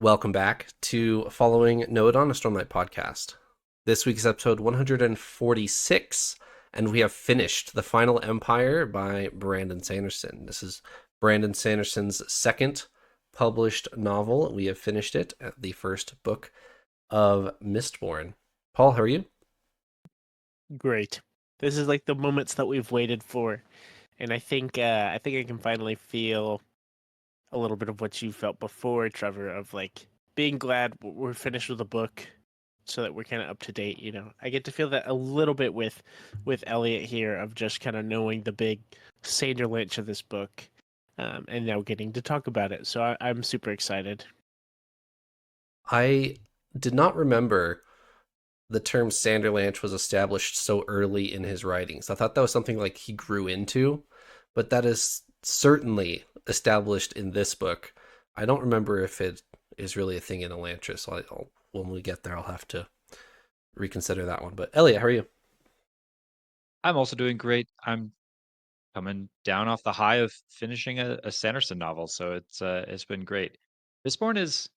Welcome back to Following Node on a Stormlight podcast. This week's episode 146, and we have finished The Final Empire by Brandon Sanderson. This is Brandon Sanderson's second published novel. We have finished it at the first book of Mistborn. Paul, how are you? Great. This is like the moments that we've waited for, and I think I can finally feel a little bit of what you felt before, Trevor, of like being glad we're finished with the book, so that we're kind of up to date. I get to feel that a little bit with Eliot here, of just kind of knowing the big Seder Lynch of this book, and now getting to talk about it. So I'm super excited. I did not remember the term Sanderlanche was established so early in his writings. I thought that was something like he grew into, but that is certainly established in this book. I don't remember if it is really a thing in Elantris, so when we get there, I'll have to reconsider that one. But Elliot, how are you? I'm also doing great. I'm coming down off the high of finishing a Sanderson novel, so it's been great. Mistborn is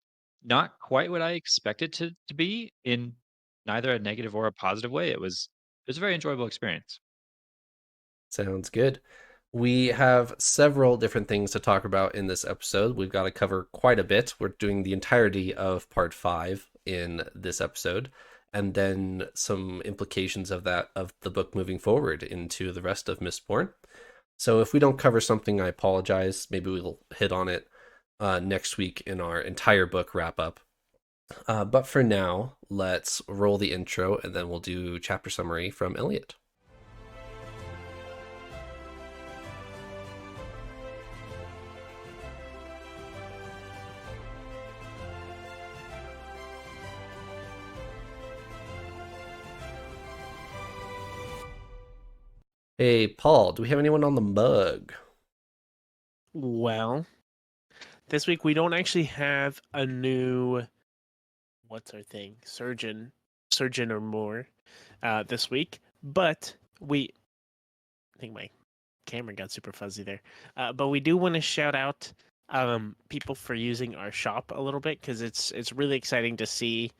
not quite what I expected to be in neither a negative or a positive way. It was a very enjoyable experience. Sounds good. We have several different things to talk about in this episode. We've got to cover quite a bit. We're doing the entirety of part five in this episode, and then some implications of that of the book moving forward into the rest of Mistborn. So if we don't cover something, I apologize. Maybe we'll hit on it next week in our entire book wrap up. But for now, let's roll the intro, and then we'll do chapter summary from Eliot. Hey, Paul, do we have anyone on the mug? Well, this week we don't actually have a new, what's our thing, surgeon or more, this week, but I think my camera got super fuzzy there. But we do want to shout out people for using our shop a little bit, because it's really exciting to see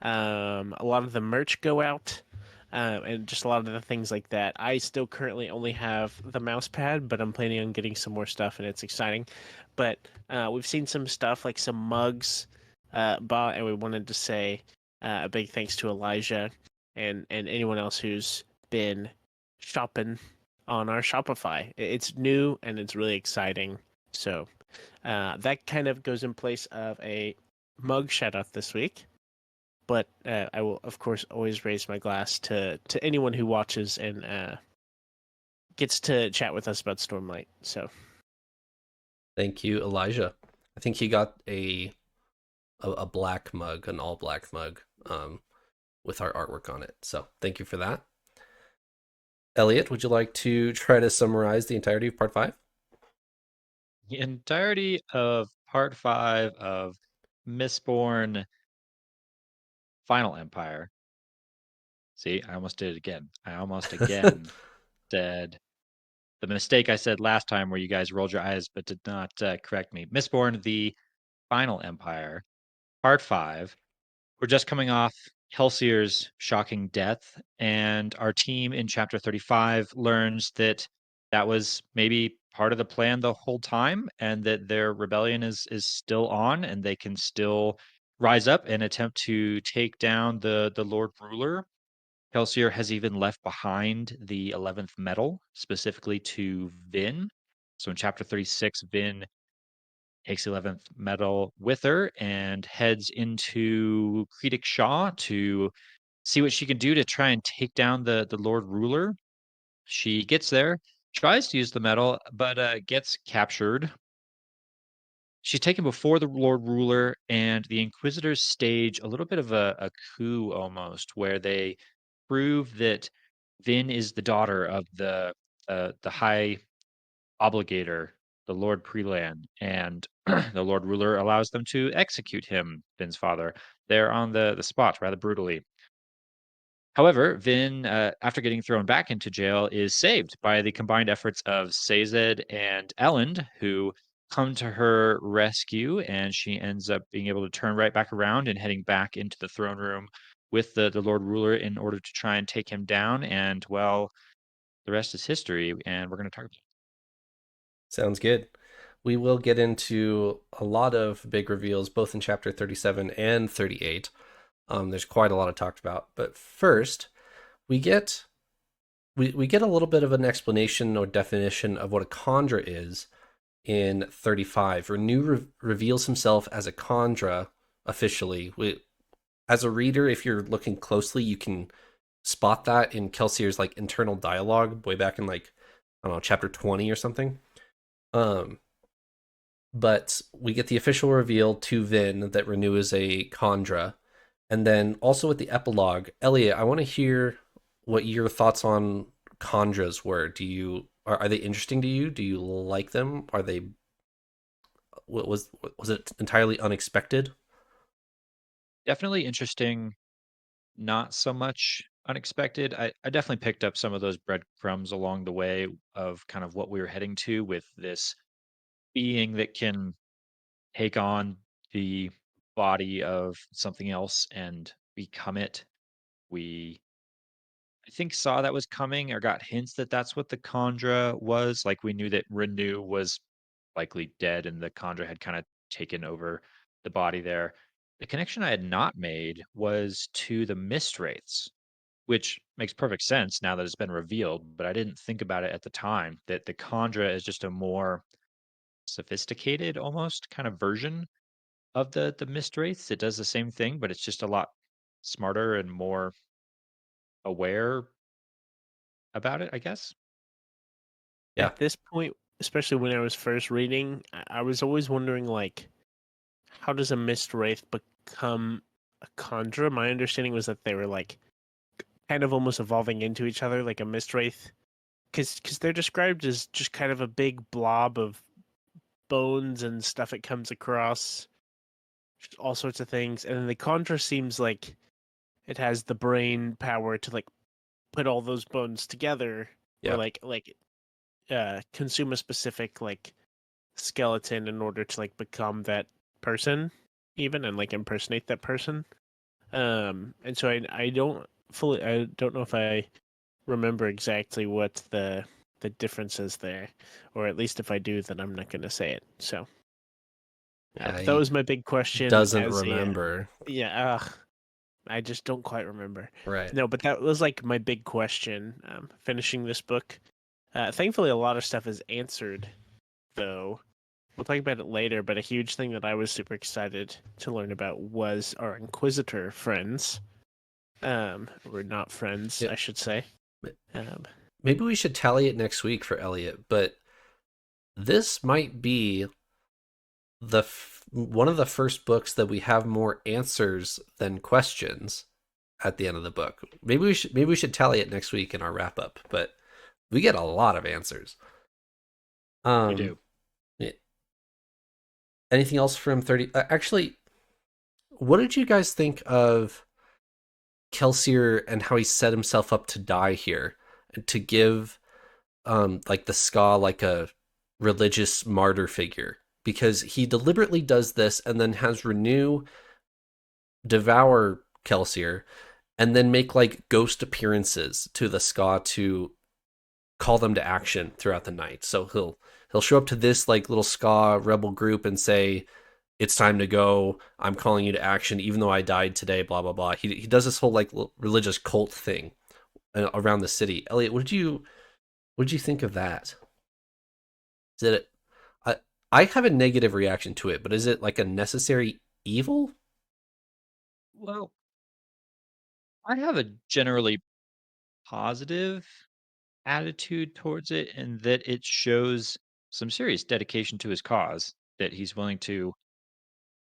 a lot of the merch go out, and just a lot of the things like that. I still currently only have the mouse pad, but I'm planning on getting some more stuff, and it's exciting. But we've seen some stuff like some mugs bought, and we wanted to say a big thanks to Elijah and anyone else who's been shopping on our Shopify. It's new and it's really exciting. So that kind of goes in place of a mug shout out this week. But I will, of course, always raise my glass to anyone who watches and gets to chat with us about Stormlight. So Thank you, Elijah. I think he got a black mug, an all black mug, with our artwork on it. So thank you for that. Elliot, would you like to try to summarize the entirety of part five? The entirety of part five of Mistborn Final Empire. See, I almost did it again. I almost again said the mistake I said last time where you guys rolled your eyes but did not correct me. Mistborn, the Final Empire, part five. We're just coming off Helsier's shocking death, and our team in chapter 35 learns that that was maybe part of the plan the whole time, and that their rebellion is still on, and they can still rise up and attempt to take down the Lord Ruler. Kelsier has even left behind the 11th medal, specifically to Vin. So in chapter 36, Vin takes the 11th medal with her and heads into Creedic Shaw to see what she can do to try and take down the Lord Ruler. She gets there, tries to use the medal, but gets captured. She's taken before the Lord Ruler, and the Inquisitors stage a little bit of a coup almost, where they prove that Vin is the daughter of the High Obligator, the Lord Prelan, and the Lord Ruler allows them to execute him, Vin's father, there on the spot, rather brutally. However, Vin, after getting thrown back into jail, is saved by the combined efforts of Sazed and Elend, who come to her rescue, and she ends up being able to turn right back around and heading back into the throne room with the Lord Ruler in order to try and take him down. And well, the rest is history, and we're going to talk about. Sounds good. We will get into a lot of big reveals, both in chapter 37 and 38. There's quite a lot to talk about. But first, we get we get a little bit of an explanation or definition of what a Kandra is in 35. Renew reveals himself as a Kandra officially. As a reader, if you're looking closely, you can spot that in Kelsier's like internal dialogue way back in like, I don't know, chapter 20 or something. But we get the official reveal to Vin that Renew is a Kandra. And then also with the epilogue, Eliot, I want to hear what your thoughts on Kandras were. Are they interesting to you? Do you like them? Are they was it entirely unexpected? Definitely interesting, not so much unexpected. I definitely picked up some of those breadcrumbs along the way of kind of what we were heading to with this being that can take on the body of something else and become it. We, I think, saw that was coming or got hints that that's what the Kandra was. Like we knew that Renew was likely dead and the Kandra had kind of taken over the body there. The connection I had not made was to the Mist Wraiths, which makes perfect sense now that it's been revealed, but I didn't think about it at the time that the Kandra is just a more sophisticated almost kind of version of the Mist Wraiths. It does the same thing, but it's just a lot smarter and more aware about it, I guess. Yeah. At this point, especially when I was first reading, I was always wondering, like, how does a Mist Wraith become a Kandra? My understanding was that they were, like, kind of almost evolving into each other, like a Mist Wraith. Because they're described as just kind of a big blob of bones and stuff it comes across, all sorts of things. And then the Kandra seems like it has the brain power to, like, put all those bones together, or Yeah. consume a specific, like, skeleton in order to, like, become that person, even, and, like, impersonate that person. And so I don't know if I remember exactly what the difference is there, or at least if I do, then I'm not going to say it. So, Yeah, but that he was my big question doesn't as a remember. yeah. I just don't quite remember. Right. No, but that was like my big question. Finishing this book. Thankfully, a lot of stuff is answered, though. We'll talk about it later, but a huge thing that I was super excited to learn about was our Inquisitor friends. We're not friends, Yeah. I should say. Um, Maybe we should tally it next week for Eliot, but this might be one of the first books that we have more answers than questions at the end of the book. Maybe we should tally it next week in our wrap up, but we get a lot of answers. We Um do. yeah. Anything else from 30? Actually, what did you guys think of Kelsier and how he set himself up to die here and to give like the ska like a religious martyr figure, because he deliberately does this and then has Renew devour Kelsier and then make like ghost appearances to the ska to call them to action throughout the night. So he'll show up to this like little ska rebel group and say, "It's time to go. I'm calling you to action, even though I died today." Blah blah blah. He does this whole like religious cult thing around the city. Eliot, what did you think of that? Did it? I I have a negative reaction to it, but is it like a necessary evil? Well, I have a generally positive attitude towards it in that it shows some serious dedication to his cause, that he's willing to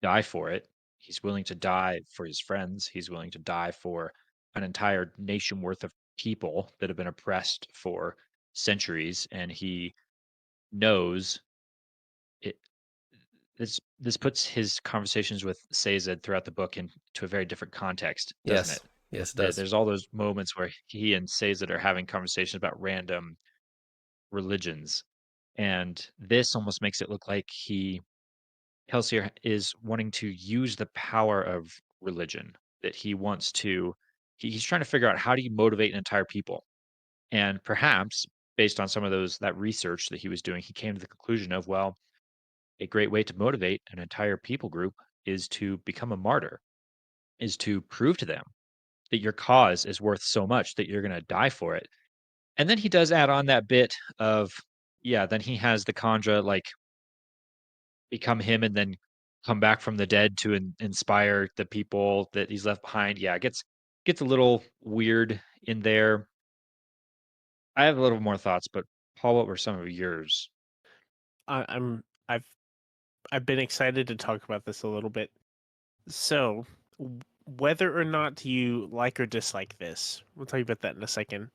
die for it. He's willing to die for his friends. He's willing to die for an entire nation worth of people that have been oppressed for centuries. And he knows it. This puts his conversations with Sazed throughout the book into a very different context, doesn't Yes, it? yes, it does. There's all those moments where he and Sazed are having conversations about random religions, And this almost makes it look like Kelsier is wanting to use the power of religion, that he wants to, he's trying to figure out how do you motivate an entire people. And perhaps based on some of that research that he was doing, he came to the conclusion of, well, a great way to motivate an entire people group is to become a martyr, is to prove to them that your cause is worth so much that you're going to die for it. And then he does add on that bit of, yeah, then he has the Kandra like become him and then come back from the dead to inspire the people that he's left behind. Yeah, it gets a little weird in there. I have a little more thoughts, but Paul, what were some of yours? I'm I've I've been excited to talk about this a little bit. So, whether or not you like or dislike this, we'll talk about that in a second.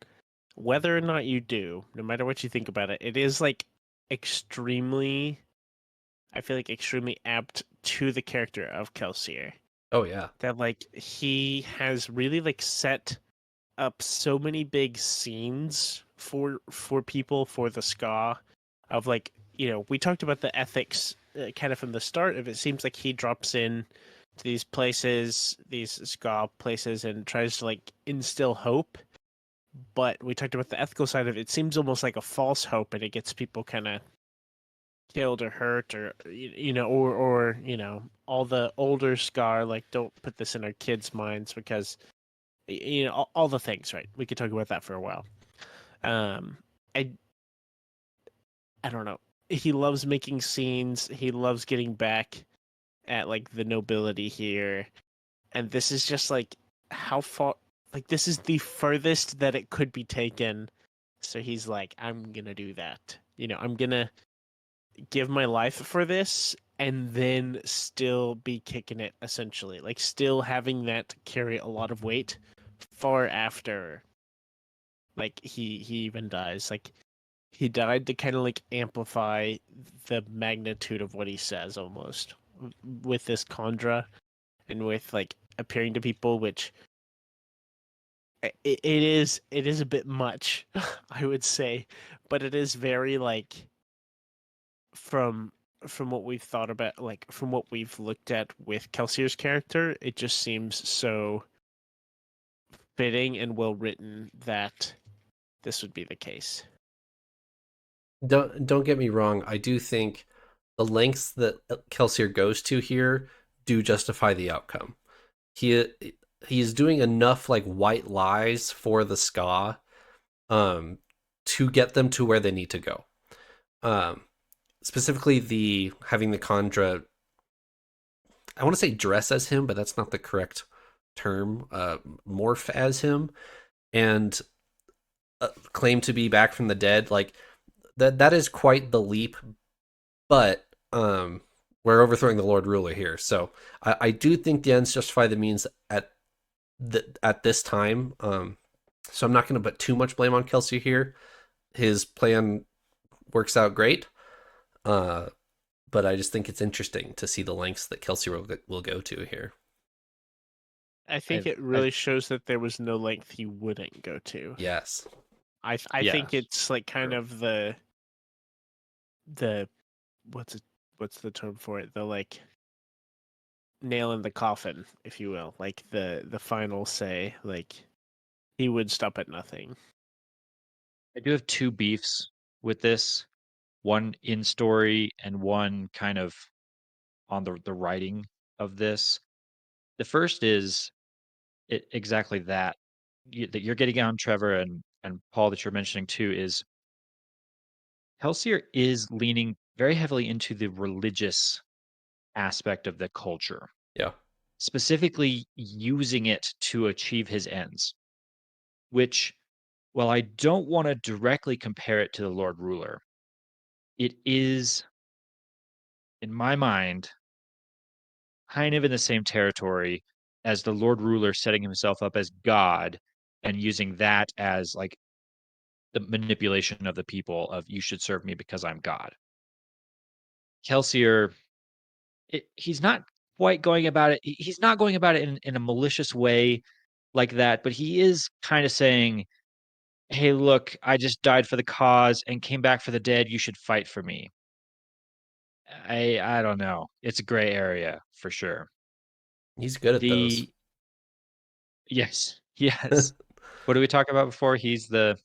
Whether or not you do, no matter what you think about it, it is like extremely, I feel like extremely apt to the character of Kelsier. Oh yeah. That like he has really like set up so many big scenes for people for the ska of like, we talked about the ethics kind of from the start of it. Seems like he drops in to these places, these ska places, and tries to like instill hope, but we talked about the ethical side of it. It seems almost like a false hope, and it gets people kind of killed or hurt, or all the older scar like, don't put this in our kids' minds, because all the things, right? We could talk about that for a while. um i I don't know, he loves making scenes, he loves getting back at like the nobility here, and this is just like how far, like this is the furthest that it could be taken. So he's like, I'm gonna do that, I'm gonna give my life for this, and then still be kicking it, essentially, like still having that carry a lot of weight far after like he even dies. Like he died to kind of like amplify the magnitude of what he says, almost, with this Kandra, and with like appearing to people, which it is a bit much, I would say, but it is very like, from what we've thought about, like from what we've looked at with Kelsier's character, it just seems so fitting and well written that this would be the case. Don't get me wrong. I do think the lengths that Kelsier goes to here do justify the outcome. He he's doing enough like white lies for the ska um to get them to where they need to go. Um Specifically the having the Kandra, I want to say dress as him, but that's not the correct term. Morph as him and claim to be back from the dead. Like that is quite the leap, but we're overthrowing the Lord Ruler here. So I do think the ends justify the means at this time. So I'm not going to put too much blame on Kelsey here. His plan works out great. But I just think it's interesting to see the lengths that Kelsey will go to here. I think it I've really shows that there was no length he wouldn't go to. Yes. I yeah, think it's like kind true. of the what's the term for it? The like nail in the coffin, if you will. Like the final say, like he would stop at nothing. I do have two beefs with this. One in story and one kind of on the writing of this. The first is exactly that that you're getting on, Trevor, and Paul, that you're mentioning too, is Helsier is leaning very heavily into the religious aspect of the culture, Yeah. specifically using it to achieve his ends, which, while I don't want to directly compare it to the Lord Ruler, it is, in my mind, kind of in the same territory as the Lord Ruler setting himself up as God and using that as like the manipulation of the people of you should serve me because I'm God. Kelsier, he's not quite going about it. He's not going about it in a malicious way like that, but he is kind of saying hey, look, I just died for the cause and came back for the dead. You should fight for me. I don't know. It's a gray area for sure. He's good at those. The yes, yes. What did we talk about before? He's the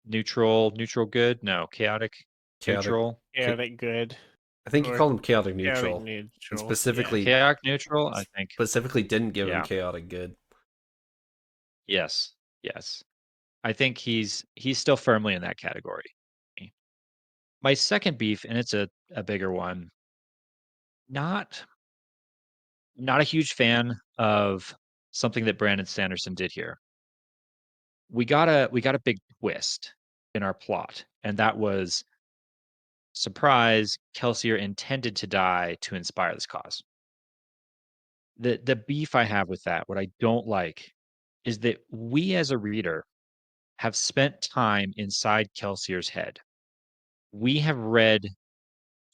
neutral good? No, chaotic Chaotic. neutral. Chaotic good. I think you Or called him chaotic chaotic neutral, and neutral. Yeah. Chaotic neutral, I think. specifically didn't give him Yeah. chaotic good. Yes. Yes. I think he's still firmly in that category. My second beef, and it's a bigger one, not not a huge fan of something that Brandon Sanderson did here. We got a big twist in our plot, and that was surprise, Kelsier intended to die to inspire this cause. The beef I have with that, what I don't like, is that we as a reader have spent time inside Kelsier's head. We have read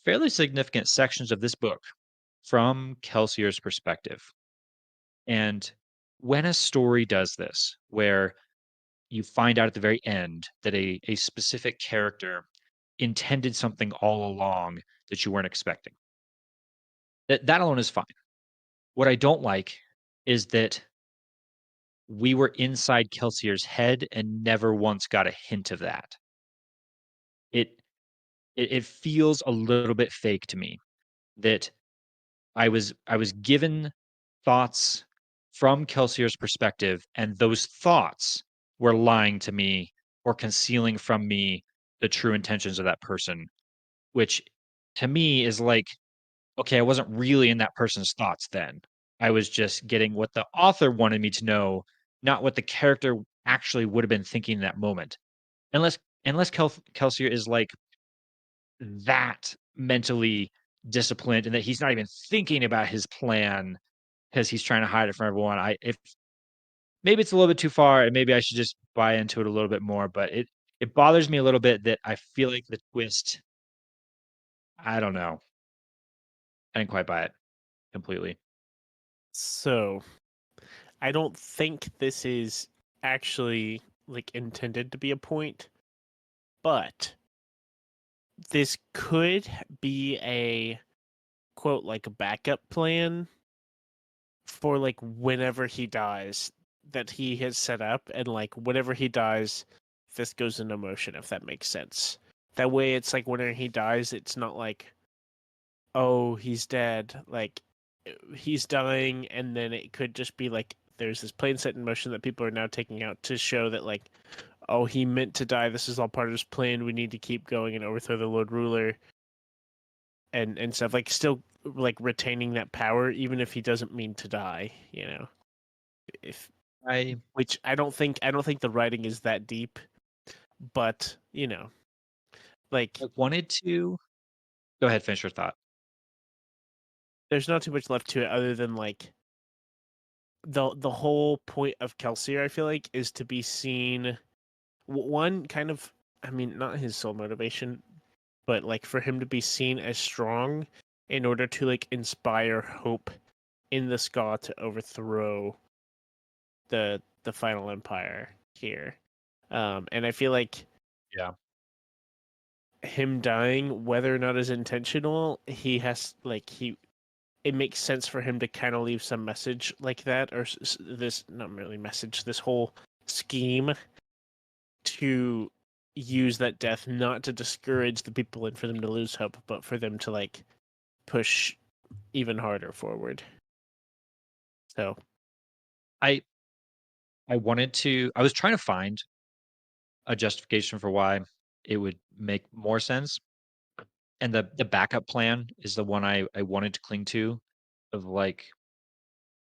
fairly significant sections of this book from Kelsier's perspective. And when a story does this, where you find out at the very end that a specific character intended something all along that you weren't expecting, that alone is fine. What I don't like is that we were inside Kelsier's head and never once got a hint of that. It it feels a little bit fake to me that I was given thoughts from Kelsier's perspective, and those thoughts were lying to me or concealing from me the true intentions of that person, which to me is like, okay, I wasn't really in that person's thoughts then. I was just getting what the author wanted me to know, not what the character actually would have been thinking in that moment. Unless Kelsier is like that mentally disciplined and that he's not even thinking about his plan because he's trying to hide it from everyone. I if maybe it's a little bit too far and maybe I should just buy into it a little bit more, but it bothers me a little bit that I feel like the twist, I don't know. I didn't quite buy it completely. So I don't think this is actually like intended to be a point, but this could be a quote like a backup plan for like whenever he dies that he has set up, and like whenever he dies this goes into motion, if that makes sense. That way it's like whenever he dies it's not like, oh, he's dead, like he's dying, and then it could just be like there's this plane set in motion that people are now taking out to show that like, oh, he meant to die, this is all part of his plan, we need to keep going and overthrow the Lord Ruler and stuff, like still like retaining that power even if he doesn't mean to die, you know. If I which I don't think the writing is that deep, but you know, like I wanted to go ahead, finish your thought. there's not too much left to it other than like the whole point of Kelsier, I feel like, is to be seen one kind of, I mean, not his sole motivation, but like for him to be seen as strong in order to like inspire hope in the Ska to overthrow the final empire here. And I feel like Yeah. him dying, whether or not is intentional, he has like he it makes sense for him to kind of leave some message like that, or this, not really message, this whole scheme to use that death not to discourage the people and for them to lose hope, but for them to like push even harder forward. So I I was trying to find a justification for why it would make more sense. And the backup plan is the one I wanted to cling to of like,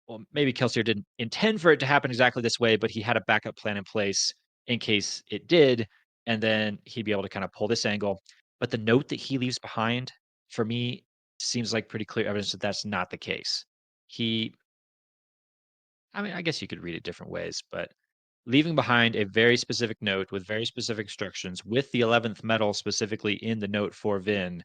well, maybe Kelsier didn't intend for it to happen exactly this way, but he had a backup plan in place in case it did, and then he'd be able to kind of pull this angle. But the note that he leaves behind, for me, seems like pretty clear evidence that that's not the case. He, I mean, I guess you could read it different ways, but leaving behind a very specific note with very specific instructions, with the 11th metal specifically in the note for Vin,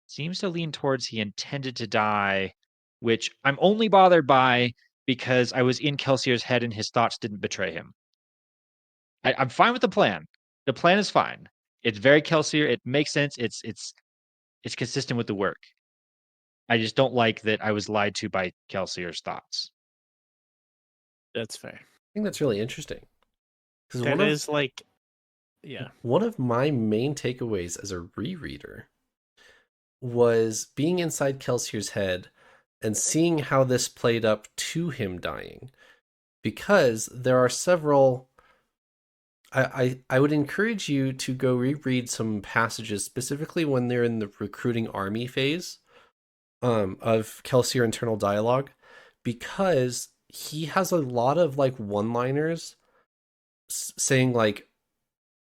seems to lean towards he intended to die, which I'm only bothered by because I was in Kelsier's head and his thoughts didn't betray him. I'm fine with the plan. The plan is fine. It's very Kelsier. It makes sense. It's consistent with the work. I just don't like that I was lied to by Kelsier's thoughts. That's fair. I think that's really interesting because That is like, yeah. one of my main takeaways as a rereader was being inside Kelsier's head and seeing how this played up to him dying, because there are several. I would encourage you to go reread some passages, specifically when they're in the recruiting army phase of Kelsier internal dialogue, because he has a lot of like one-liners saying like,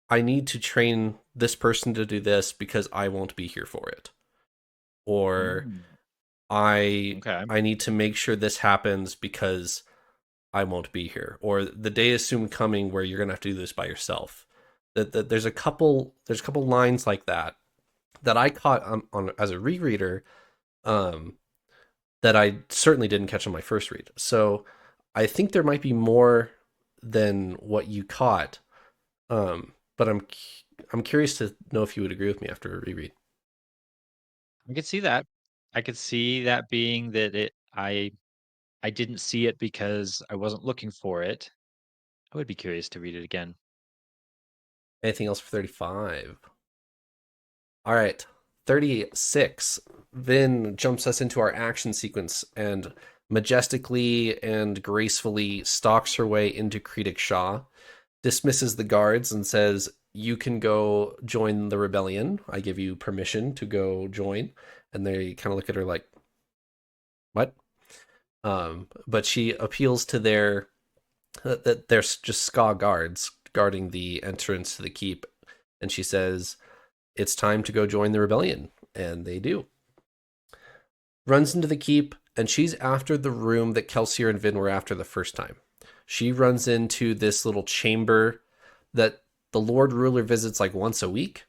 I need to train this person to do this because I won't be here for it, or I Okay. I need to make sure this happens because I won't be here, or the day is soon coming where you're gonna have to do this by yourself. That there's a couple lines like that I caught on as a rereader, um, that I certainly didn't catch on my first read. So I think there might be more than what you caught, but I'm curious to know if you would agree with me after a reread. I could see that. I could see that being that I didn't see it because I wasn't looking for it. I would be curious to read it again. Anything else for 35? All right, 36. Vin jumps us into our action sequence and majestically and gracefully stalks her way into Creedic Shaw, dismisses the guards and says, "You can go join the rebellion. I give you permission to go join." And they kind of look at her like, "What?" But she appeals to that there's just Ska guards guarding the entrance to the keep, and she says, "It's time to go join the rebellion," and they do. Runs into the keep, and she's after the room that Kelsier and Vin were after the first time. She runs into this little chamber that the Lord Ruler visits like once a week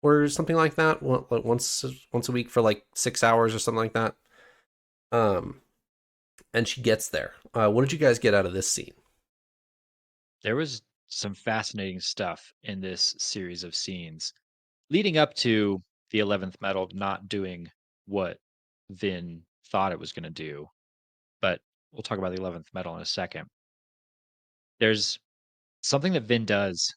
or something like that. Once a week for like 6 hours or something like that. Um, and she gets there. What did you guys get out of this scene? There was some fascinating stuff in this series of scenes leading up to the 11th metal not doing what Vin thought it was going to do. But we'll talk about the 11th metal in a second. There's something that Vin does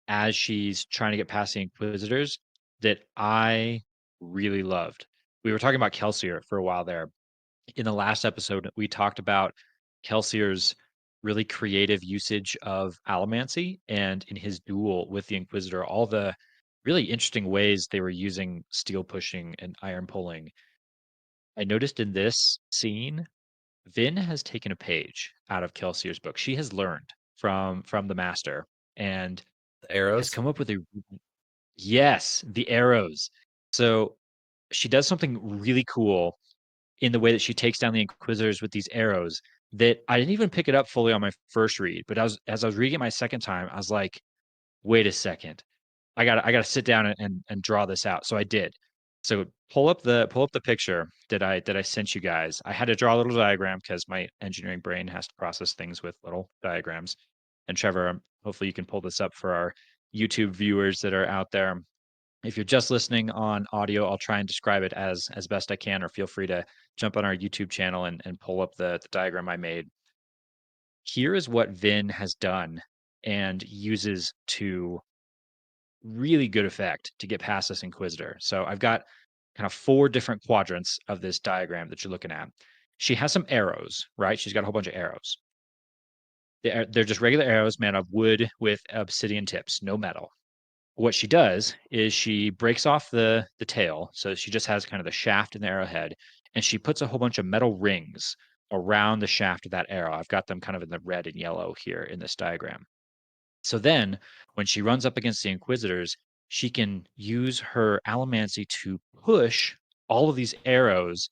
as she's trying to get past the Inquisitors that I really loved. We were talking about Kelsier for a while there. In the last episode, we talked about Kelsier's really creative usage of allomancy and in his duel with the Inquisitor, all the really interesting ways they were using steel pushing and iron pulling. I noticed in this scene, Vin has taken a page out of Kelsier's book. She has learned from the master and The has arrows? come up with a yes, the arrows. So she does something really cool in the way that she takes down the Inquisitors with these arrows that I didn't even pick it up fully on my first read, but as I was reading it my second time, I was like, wait a second. I gotta sit down and draw this out. So I did. So pull up the picture that I sent you guys. I had to draw a little diagram because my engineering brain has to process things with little diagrams. And Trevor, hopefully you can pull this up for our YouTube viewers that are out there. If you're just listening on audio, I'll try and describe it as best I can, or feel free to jump on our YouTube channel and pull up the diagram I made. Here is what Vin has done and uses to really good effect to get past this Inquisitor. So I've got kind of four different quadrants of this diagram that you're looking at. She has some arrows, right? She's got a whole bunch of arrows. They're just regular arrows made of wood with obsidian tips, no metal. What she does is she breaks off the tail, so she just has kind of the shaft and the arrowhead, and she puts a whole bunch of metal rings around the shaft of that arrow. I've got them kind of in the red and yellow here in this diagram. So then, when she runs up against the Inquisitors, she can use her allomancy to push all of these arrows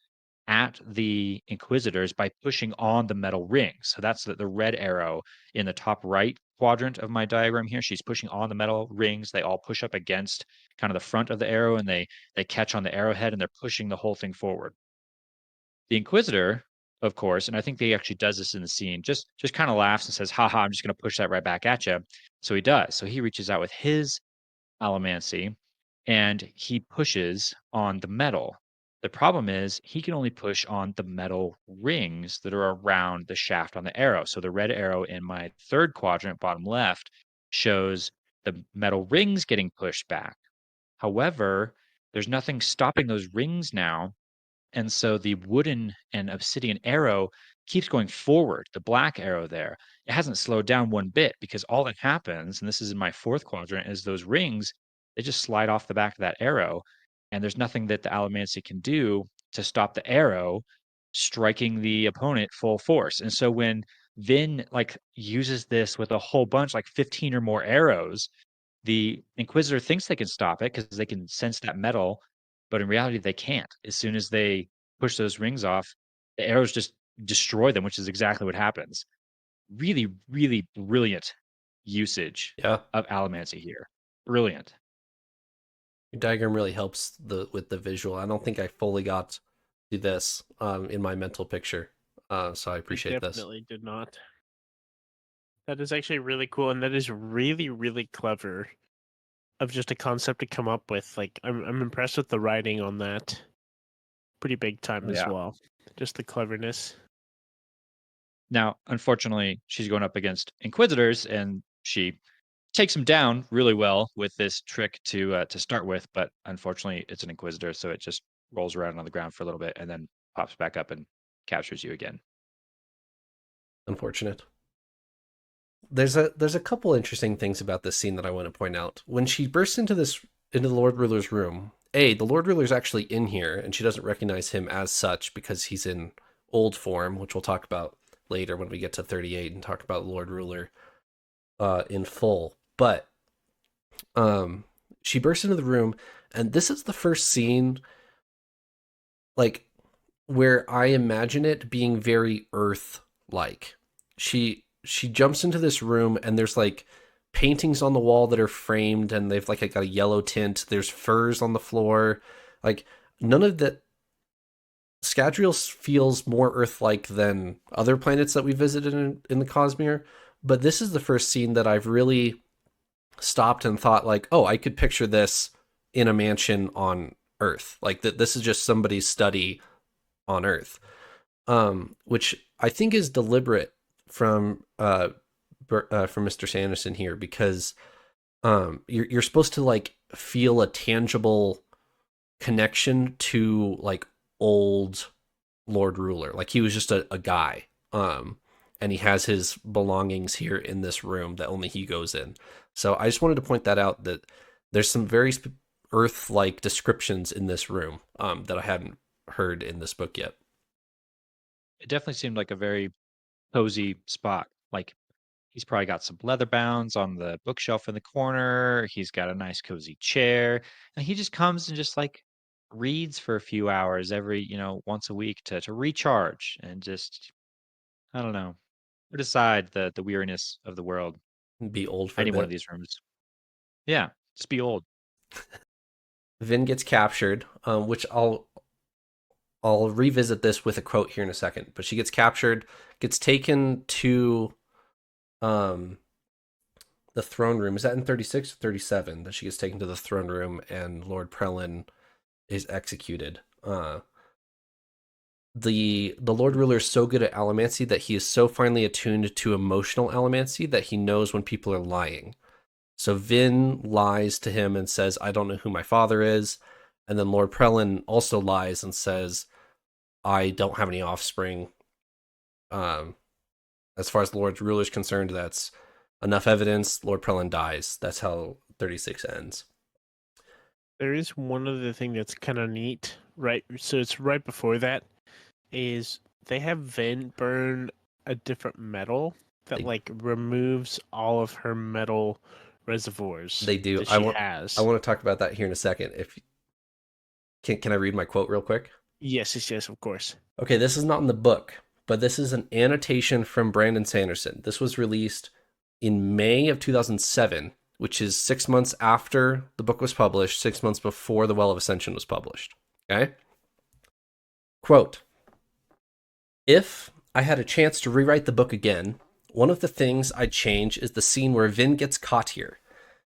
at the Inquisitors by pushing on the metal rings. So that's the red arrow in the top right quadrant of my diagram here. She's pushing on the metal rings. They all push up against kind of the front of the arrow and they catch on the arrowhead and they're pushing the whole thing forward. The Inquisitor of course, and I think he actually does this in the scene, just kind of laughs and says, haha, I'm just going to push that right back at you. So he does. So he reaches out with his allomancy and he pushes on the metal. The problem is he can only push on the metal rings that are around the shaft on the arrow. So the red arrow in my third quadrant, bottom left, shows the metal rings getting pushed back. However, there's nothing stopping those rings now, and so the wooden and obsidian arrow keeps going forward, the black arrow there. It hasn't slowed down one bit because all that happens, and this is in my fourth quadrant, is those rings, they just slide off the back of that arrow. And there's nothing that the allomancy can do to stop the arrow striking the opponent full force. And so when Vin like uses this with a whole bunch, like 15 or more arrows, the Inquisitor thinks they can stop it because they can sense that metal, but in reality, they can't. As soon as they push those rings off, the arrows just destroy them, which is exactly what happens. Really, really brilliant usage Yeah. of Allomancy here. Brilliant. Your diagram really helps with the visual. I don't think I fully got to this in my mental picture. So I I appreciate this. definitely did not. That is actually really cool, and that is really, really clever of just a concept to come up with. Like, I'm impressed with the writing on that. Pretty big time Oh, as yeah. well. Just the cleverness. Now, unfortunately, she's going up against Inquisitors, and she takes them down really well with this trick to start with. But unfortunately, it's an Inquisitor, so it just rolls around on the ground for a little bit and then pops back up and captures you again. Unfortunate. There's a couple interesting things about this scene that I want to point out. When she bursts into the Lord Ruler's room, the Lord Ruler's actually in here, and she doesn't recognize him as such because he's in old form, which we'll talk about later when we get to 38 and talk about Lord Ruler in full. But she bursts into the room, and this is the first scene like where I imagine it being very Earth like. She jumps into this room and there's like paintings on the wall that are framed and they've like got a yellow tint. There's furs on the floor. Like none of that. Scadrial feels more Earth-like than other planets that we visited in the Cosmere, but this is the first scene that I've really stopped and thought like, oh, I could picture this in a mansion on Earth. Like that, this is just somebody's study on Earth, which I think is deliberate from Mr. Sanderson here because you're supposed to like feel a tangible connection to like old Lord Ruler. Like he was just a guy. And he has his belongings here in this room that only he goes in. So I just wanted to point that out that there's some very Earth-like descriptions in this room that I hadn't heard in this book yet. It definitely seemed like a very cozy spot. Like he's probably got some leather bounds on the bookshelf in the corner. He's got a nice cozy chair, and he just comes and just like reads for a few hours every, once a week to recharge and just I don't know, put aside the weariness of the world. Be old for I a need one of bit. these rooms. Yeah, just be old. Vin gets captured, which I'll revisit this with a quote here in a second. But she gets captured, gets taken to um the throne room. Is that in 36 or 37 that she gets taken to the throne room and Lord Prelin is executed? The Lord Ruler is so good at allomancy that he is so finely attuned to emotional allomancy that he knows when people are lying. So Vin lies to him and says, I don't know who my father is. And then Lord Prelin also lies and says, I don't have any offspring. Um, as far as the Lord Ruler is concerned, that's enough evidence. Lord Prelin dies. That's how 36 ends. There is one other thing that's kind of neat, right? So it's right before that is they have Vin burn a different metal that They, like removes all of her metal reservoirs they do. that I she want has. I want to talk about that here in a second. If can I read my quote real quick? Yes, yes, yes, of course. Okay, this is not in the book, but this is an annotation from Brandon Sanderson. This was released in May of 2007, which is 6 months after the book was published, 6 months before The Well of Ascension was published. Okay? Quote, If I had a chance to rewrite the book again, one of the things I'd change is the scene where Vin gets caught here.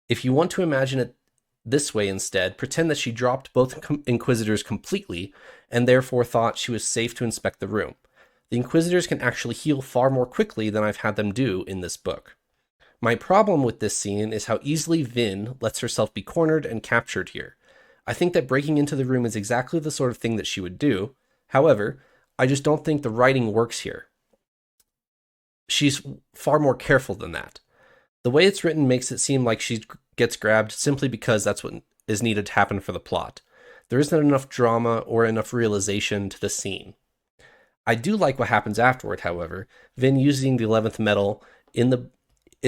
If you want to imagine it this way instead, pretend that she dropped both Inquisitors completely and therefore thought she was safe to inspect the room. The Inquisitors can actually heal far more quickly than I've had them do in this book. My problem with this scene is how easily Vin lets herself be cornered and captured here. I think that breaking into the room is exactly the sort of thing that she would do. However, I just don't think the writing works here. She's far more careful than that. The way it's written makes it seem like she gets grabbed simply because that's what is needed to happen for the plot. There isn't enough drama or enough realization to the scene. I do like what happens afterward, however. Vin using the 11th metal in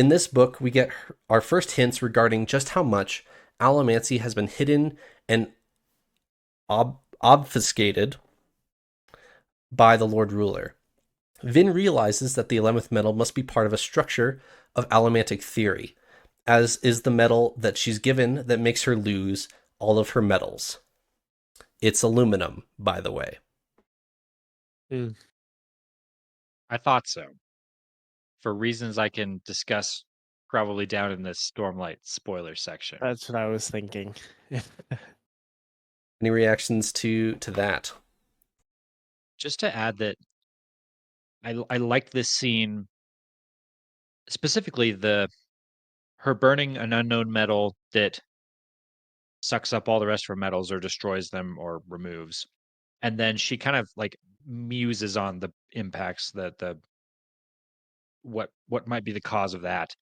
this book, we get our first hints regarding just how much allomancy has been hidden and obfuscated by the Lord Ruler. Vin realizes that the 11th metal must be part of a structure of allomantic theory, as is the metal that she's given that makes her lose all of her metals. It's aluminum, by the way. I thought so. For reasons I can discuss probably down in the Stormlight spoiler section. That's what I was thinking. Any reactions to that? Just to add that I liked this scene, specifically her burning an unknown metal that sucks up all the rest of her metals or destroys them or removes. And then she kind of like muses on the impacts that the what might be the cause of that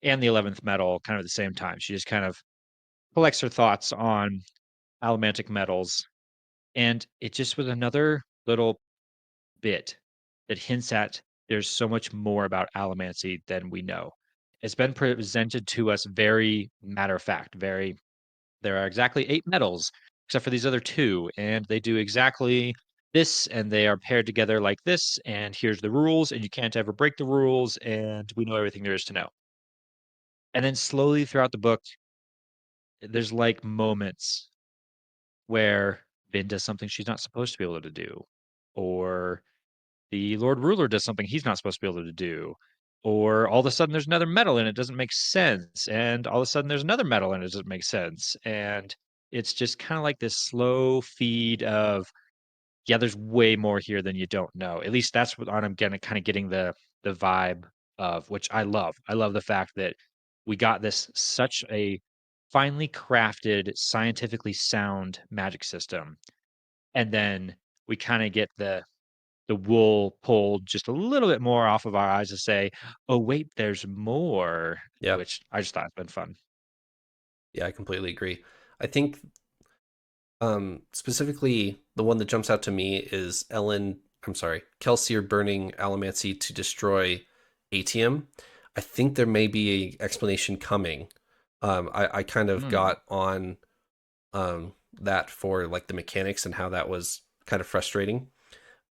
and the 11th metal kind of at the same time. She just kind of collects her thoughts on allomantic metals, and it just was another little bit that hints at there's so much more about allomancy than we know. It's been presented to us very matter of fact, very there are exactly 8 metals except for these other 2, and they do exactly this, and they are paired together like this, and here's the rules, and you can't ever break the rules, and we know everything there is to know. And then slowly throughout the book, there's like moments where Vin does something she's not supposed to be able to do, or the Lord Ruler does something he's not supposed to be able to do, or all of a sudden there's another metal and it doesn't make sense, and all of a sudden there's another metal and it doesn't make sense, and it's just kind of like this slow feed of yeah, there's way more here than you don't know. At least that's what I'm getting, kind of getting the vibe of, which I love. I love the fact that we got this such a finely crafted, scientifically sound magic system, and then we kind of get the wool pulled just a little bit more off of our eyes to say, "Oh, wait, there's more," Yeah. which I just thought it's been fun. Yeah, I completely agree. I think specifically the one that jumps out to me is Kelsier burning allomancy to destroy atium. I think there may be a explanation coming. I kind of Mm. got on that for like the mechanics and how that was kind of frustrating.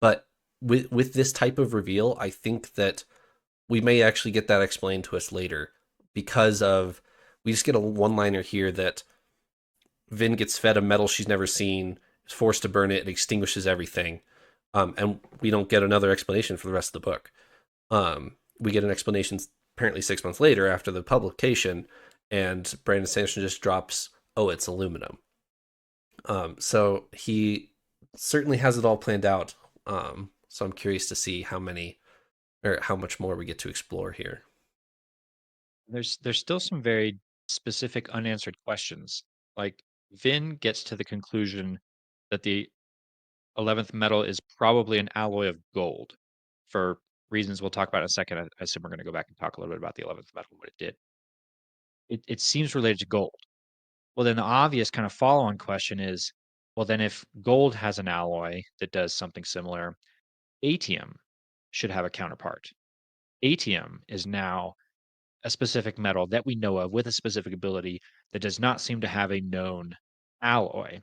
But with this type of reveal, I think that we may actually get that explained to us later because of we just get a one liner here that Vin gets fed a metal she's never seen, is forced to burn it, and extinguishes everything. And we don't get another explanation for the rest of the book. We get an explanation apparently 6 months later after the publication, and Brandon Sanderson just drops, "Oh, it's aluminum." So he certainly has it all planned out. So I'm curious to see how many or how much more we get to explore here. There's still some very specific unanswered questions. Like Vin gets to the conclusion that the 11th metal is probably an alloy of gold for reasons we'll talk about in a second. I assume we're going to go back and talk a little bit about the 11th metal, what it did. It seems related to gold. Well, then the obvious kind of follow on question is well, then if gold has an alloy that does something similar, atium should have a counterpart. Atium is now a specific metal that we know of with a specific ability that does not seem to have a known alloy.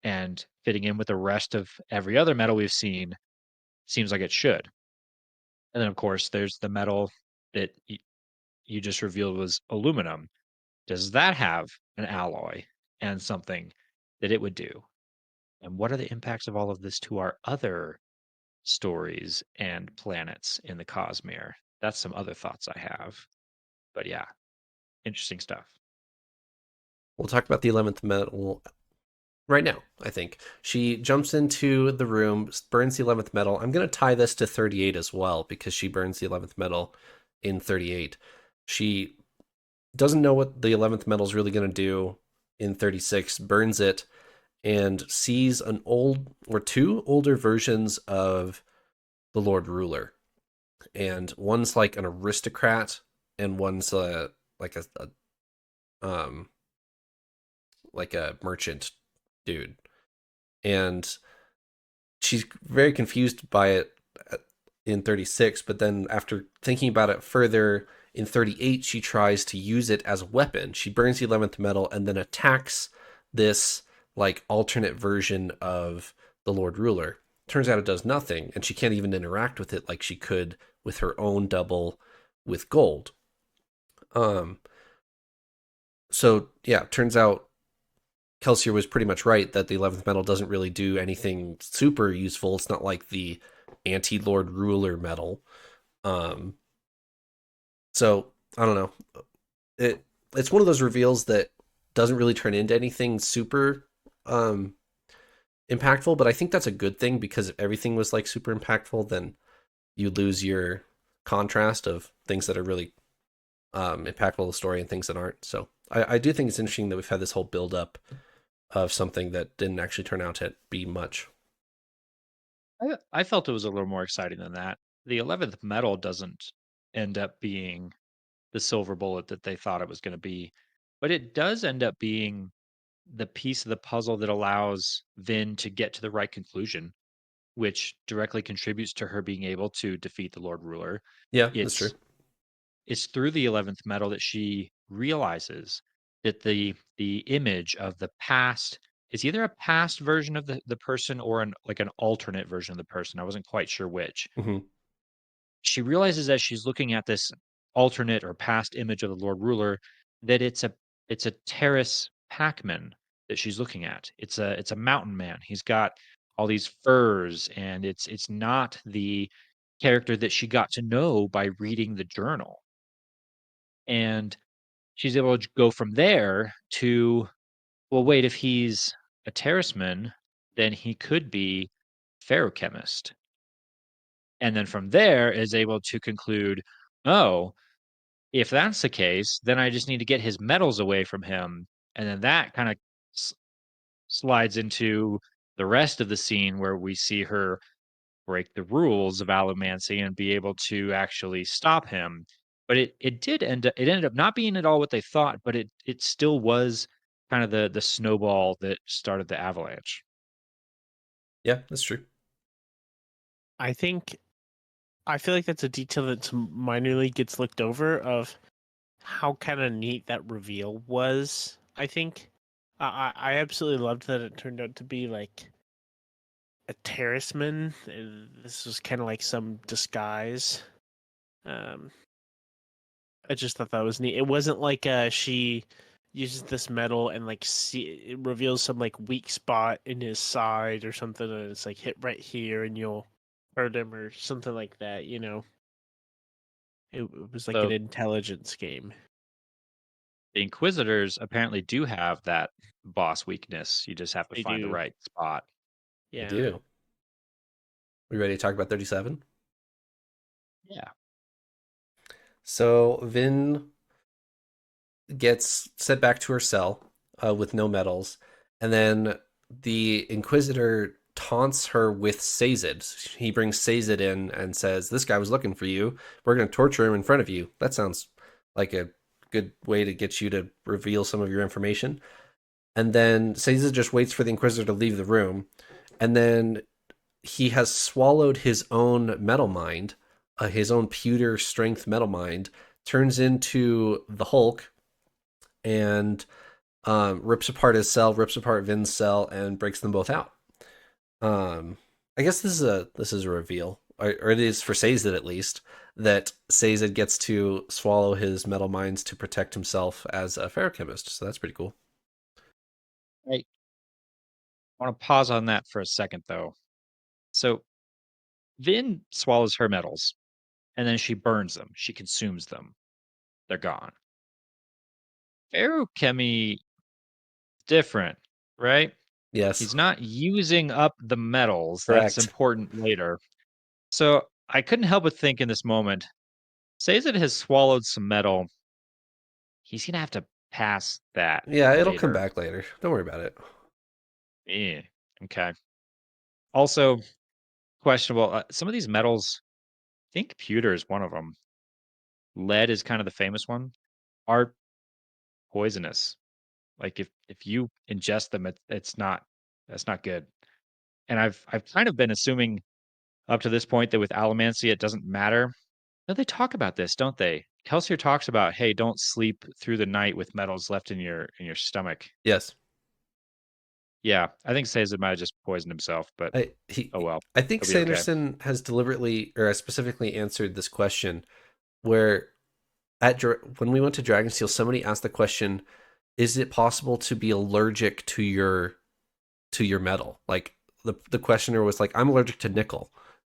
And fitting in with the rest of every other metal we've seen seems like it should. And then, of course, there's the metal that you just revealed was aluminum. Does that have an alloy and something that it would do? And what are the impacts of all of this to our other stories and planets in the Cosmere. That's some other thoughts I have. But yeah, interesting stuff. We'll talk about the 11th metal right now, I think. She jumps into the room, burns the 11th metal. I'm going to tie this to 38 as well because she burns the 11th metal in 38. She doesn't know what the 11th metal is really going to do in 36, burns it, and sees an old or two older versions of the Lord Ruler. And one's like an aristocrat, and one's like um like a merchant dude. And she's very confused by it in 36, but then after thinking about it further in 38, she tries to use it as a weapon. She burns the 11th metal and then attacks this like alternate version of the Lord Ruler. Turns out it does nothing, and she can't even interact with it like she could with her own double with gold. Um, so yeah, turns out Kelsier was pretty much right that the 11th metal doesn't really do anything super useful. It's not like the anti Lord Ruler metal. Um, so I don't know. It's one of those reveals that doesn't really turn into anything super um, impactful, but I think that's a good thing because if everything was like super impactful, then you lose your contrast of things that are really impactful to the story and things that aren't. So I do think it's interesting that we've had this whole build up of something that didn't actually turn out to be much. I felt it was a little more exciting than that. The 11th metal doesn't end up being the silver bullet that they thought it was going to be, but it does end up being the piece of the puzzle that allows Vin to get to the right conclusion, which directly contributes to her being able to defeat the Lord Ruler. Yeah, that's true. It's it's through the 11th metal that she realizes that the image of the past is either a past version of the person or an alternate version of the person. I wasn't quite sure which. Mm-hmm. She realizes as she's looking at this alternate or past image of the Lord Ruler that it's a Terrace Packman that she's looking at. It's a mountain man. He's got all these furs, and it's not the character that she got to know by reading the journal. And she's able to go from there to, well, wait, if he's a terraceman, then he could be ferrochemist. And then from there is able to conclude, oh, if that's the case, then I just need to get his metals away from him. And then that kind of s- slides into the rest of the scene where we see her break the rules of allomancy and be able to actually stop him. But it ended up not being at all what they thought, but it still was kind of the snowball that started the avalanche. Yeah, that's true. I feel like that's a detail that minorly gets looked over of how kind of neat that reveal was. I think I absolutely loved that it turned out to be like a terraceman. This was kind of like some disguise. Um, I just thought that was neat. It wasn't like she uses this metal and like it reveals some like weak spot in his side or something, and it's like hit right here and you'll hurt him or something like that. It was like an So intelligence game. the Inquisitors apparently do have that boss weakness. You just have to They find the do, right spot. I yeah. do. We ready to talk about 37? Yeah. So Vin gets sent back to her cell with no medals, and then the Inquisitor taunts her with Sazed. He brings Sazed in and says, "This guy was looking for you. We're going to torture him in front of you." That sounds like a good way to get you to reveal some of your information. And then Sazed just waits for the Inquisitor to leave the room, and then he has swallowed his own metal mind, his own pewter strength metal mind, turns into the Hulk, and rips apart his cell, rips apart Vin's cell, and breaks them both out. I guess this is a reveal, or it is for Sazed at least, that Sazed gets to swallow his metal minds to protect himself as a ferrochemist. So that's pretty cool. I want to pause on that for a second, though. So Vin swallows her metals, and then she burns them. She consumes them. They're gone. Feruchemy, different, right? Yes, He's not using up the metals. That's correct. important later. So I couldn't help but think in this moment, Sazed has swallowed some metal. He's gonna have to pass that Yeah, it'll come later. back later. Don't worry about it. Eh, okay. Also, questionable. Some of these metals, I think pewter is one of them. Lead is kind of the famous one. Are poisonous. Like if you ingest them, it's not that's not good. And I've kind of been assuming up to this point that with allomancy it doesn't matter. No, they talk about this, don't they? Kelsier talks about, hey, don't sleep through the night with metals left in your stomach. Yes. Yeah, I think Caesar might have just poisoned himself, but I he oh well, I think he'll be okay. Sanderson has deliberately or specifically answered this question where when we went to Dragonsteel, somebody asked the question, is it possible to be allergic to your metal? Like the questioner was like, I'm allergic to nickel.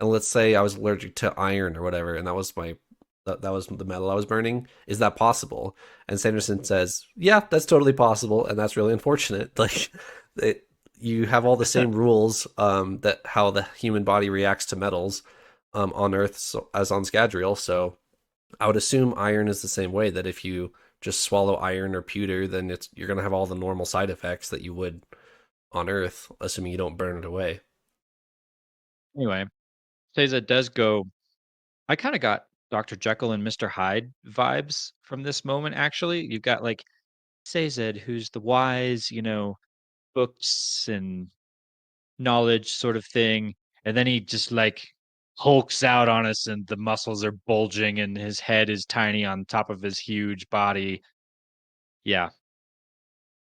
And let's say I was allergic to iron or whatever, and that was that was the metal I was burning. Is that possible? And Sanderson says, yeah, that's totally possible, and that's really unfortunate. Like you have all the same rules that how the human body reacts to metals on Earth as on Scadrial. So I would assume iron is the same way. That if you just swallow iron or pewter, then you're gonna have all the normal side effects that you would on Earth, assuming you don't burn it away. Anyway, Caesar does go. I kind of got Dr. Jekyll and Mr. Hyde vibes from this moment, actually. You've got like Caesar, who's the wise, books and knowledge sort of thing. And then he just like hulks out on us and the muscles are bulging and his head is tiny on top of his huge body. Yeah.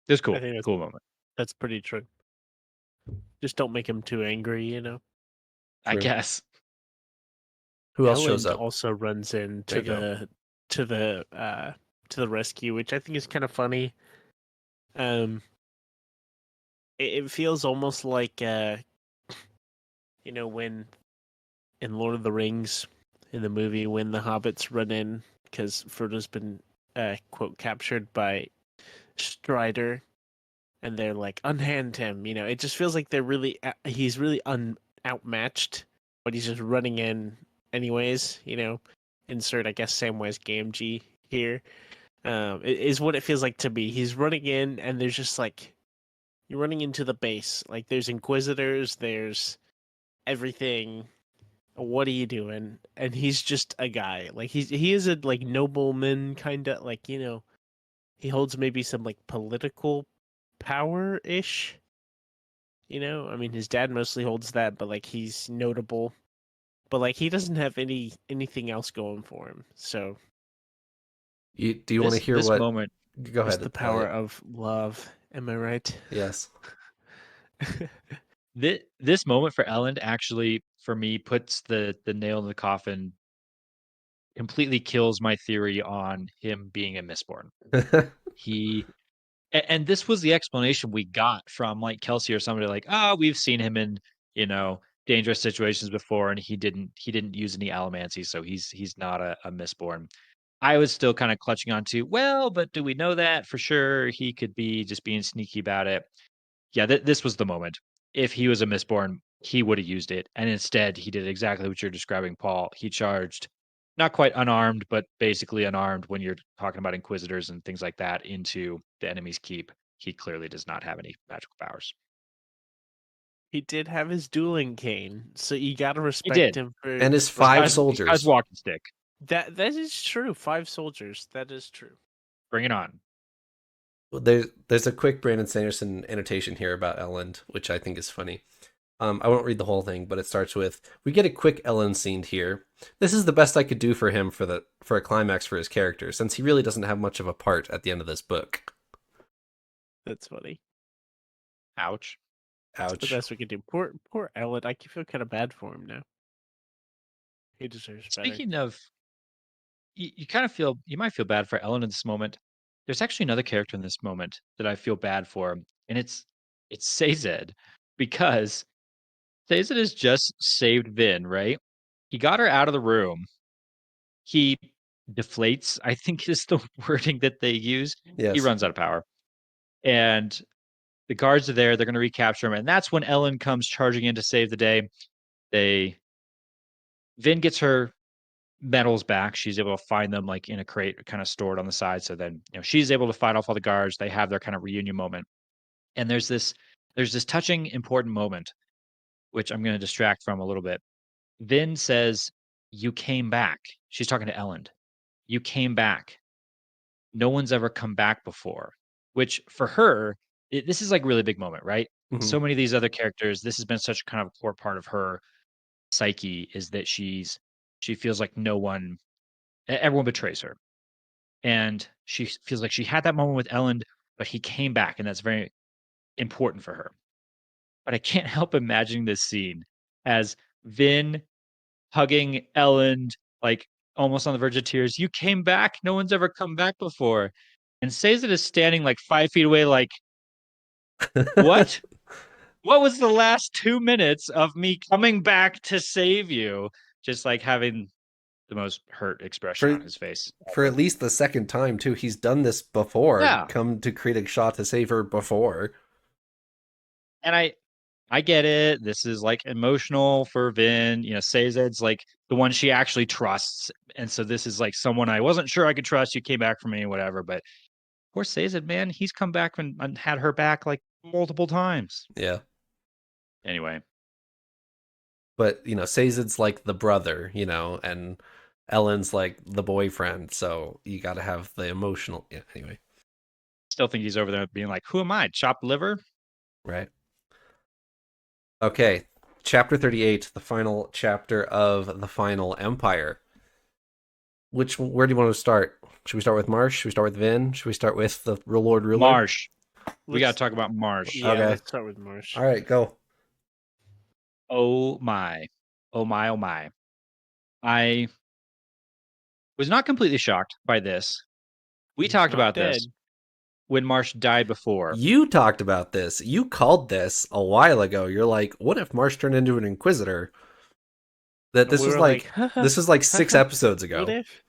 It was I cool. think Cool moment. that's pretty true. Just don't make him too angry, you know. I True. guess. Who else shows Elend up? also runs in There you go. to the uh to the rescue, which I think is kind of funny. Um, it feels almost like when in Lord of the Rings in the movie when the hobbits run in because Frodo's been quote captured by Strider and they're like unhand him. It just feels like he's really outmatched, but he's just running in anyways. Insert I guess Samwise Gamgee here. Is what it feels like to me. He's running in and there's just like you're running into the base. Like there's Inquisitors, there's everything. What are you doing? And he's just a guy. Like he is a like nobleman kind of like he holds maybe some like political power ish. I mean his dad mostly holds that, but like he's notable. But like he doesn't have anything else going for him. So Do you want to This hear this what? moment, Go just the ahead, power Elliot. of love. Am I right? Yes. this moment for Elend actually for me puts the nail in the coffin, completely kills my theory on him being a Mistborn. He and this was the explanation we got from like Kelsey or somebody like, we've seen him in, you know, dangerous situations before and he didn't use any allomancy, so he's not a Mistborn. I was still kind of clutching on to, well, but do we know that for sure? He could be just being sneaky about it. Yeah, this was the moment. If he was a Mistborn, he would have used it. And instead, he did exactly what you're describing, Paul. He charged, not quite unarmed, but basically unarmed when you're talking about Inquisitors and things like that, into the enemy's keep. He clearly does not have any magical powers. He did have his dueling cane, so you gotta He respect did. him for And his for five having He's got his soldiers. walking stick. that. That is true. 5 soldiers. That is true. Bring it on. There's a quick Brandon Sanderson annotation here about Elend, which I think is funny. I won't read the whole thing, but it starts with, "We get a quick Elend scene here. This is the best I could do for him for a climax for his character, since he really doesn't have much of a part at the end of this book." That's funny. Ouch. That's the Ouch. best we could do. Poor Elliot. I feel kind of bad for him now. He deserves better. Speaking of, you kind of feel, you might feel bad for Ellen in this moment. There's actually another character in this moment that I feel bad for, and it's Sazed, because Sazed has just saved Vin, right? he got her out of the room. He deflates, I think is the wording that they use. He Yes. runs out of power. And the guards are there. They're going to recapture him. And that's when Ellen comes charging in to save the day. Vin gets her medals back. She's able to find them like in a crate kind of stored on the side. So then, she's able to fight off all the guards. They have their kind of reunion moment. And there's this touching, important moment, which I'm going to distract from a little bit. Vin says, "You came back." She's talking to Ellen. "You came back. No one's ever come back before," which for her, this is like a really big moment, right? Mhm. So many of these other characters, this has been such kind of a core part of her psyche is that she feels like everyone betrays her. And she feels like she had that moment with Ellen, but he came back, and that's very important for her. But I can't help imagining this scene as Vin hugging Ellen, like almost on the verge of tears. "You came back. No one's ever come back before." And Sazed is standing like 5 feet away, like, "What? What was the last 2 minutes of me coming back to save you?" Just like having the most hurt expression for on his face for at ever. least the second time too. He's done this before. Yeah. Come to create a shot to save her before. And I get it. This is like emotional for Vin. Sazed's like the one she actually trusts. And so this is like someone I wasn't sure I could trust. You came back for me, whatever. But poor Sazed, man, he's come back and had her back like multiple times. Yeah. Anyway, But Sazed's like the brother, and Ellen's like the boyfriend, so you got to have the emotional. Yeah, anyway, still think he's over there being like, "Who am I? Chopped liver?" right? Okay, chapter 38, the final chapter of the Final Empire. Where do you want to start? Should we start with Marsh? Should we start with Vin? Should we start with the Lord Ruler? Marsh. We got Let's to talk about Marsh. yeah, Okay. let's start with Marsh. All right, go. Oh my. Oh my, oh my. I was not completely shocked by this. We He's talked not about this dead. when Marsh died before. You talked about this. You called this a while ago. You're like, what if Marsh turned into an Inquisitor? That And this we was were like, like this was like 6 episodes what ago. if?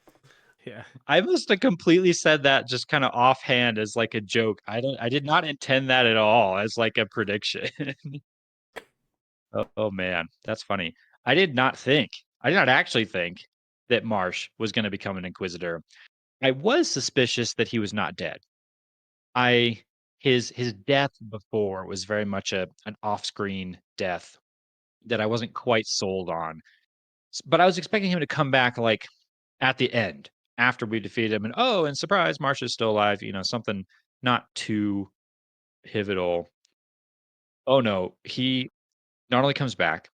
Yeah. I must have completely said that just kind of offhand as like a joke. I did not intend that at all as like a prediction. Oh man, that's funny. I did not actually think that Marsh was going to become an Inquisitor. I was suspicious that he was not dead. I his death before was very much an off-screen death that I wasn't quite sold on. But I was expecting him to come back like at the end after we defeated him, and and surprise, Marsh is still alive. Something not too pivotal. Oh no, he not only comes back,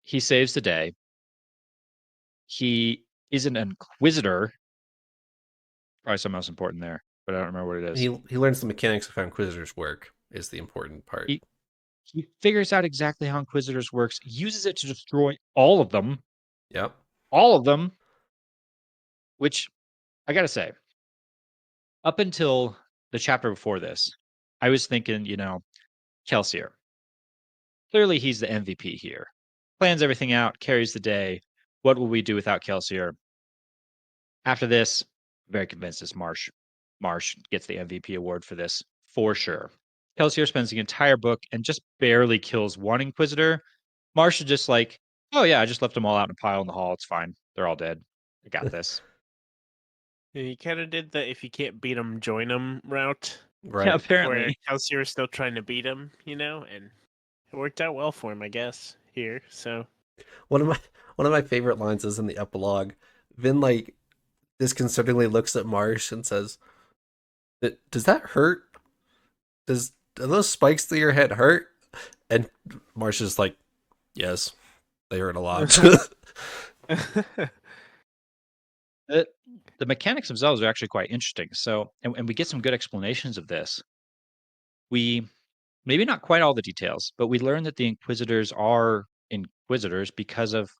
he saves the day. He is an Inquisitor. Probably something else important there, but I don't remember what it is. He learns the mechanics of how Inquisitors work is the important part. He he figures out exactly how Inquisitors works, uses it to destroy Yep. all of them. Which I gotta say, up until the chapter before this, I was thinking, Kelsier. Clearly, he's the MVP here. Plans everything out, carries the day. What will we do without Kelsier? After this, very convinced it's Marsh. Marsh gets the MVP award for this for sure. Kelsier spends the entire book and just barely kills one Inquisitor. Marsh is just like, "Oh yeah, I just left them all out in a pile in the hall. It's fine. They're all dead. I got this." And he kind of did the if you can't beat him, join him route, Yeah, Right. where apparently. Kelsey was still trying to beat him, and it worked out well for him, I guess, here. So One of my one of my favorite lines is in the epilogue. Vin like disconcertingly looks at Marsh and says, "Does that hurt? Do those spikes through your head hurt?" And Marsh is like, "Yes, they hurt a lot." The, the mechanics themselves are actually quite interesting. So, and we get some good explanations of this. We maybe not quite all the details, but we learn that the Inquisitors are Inquisitors because of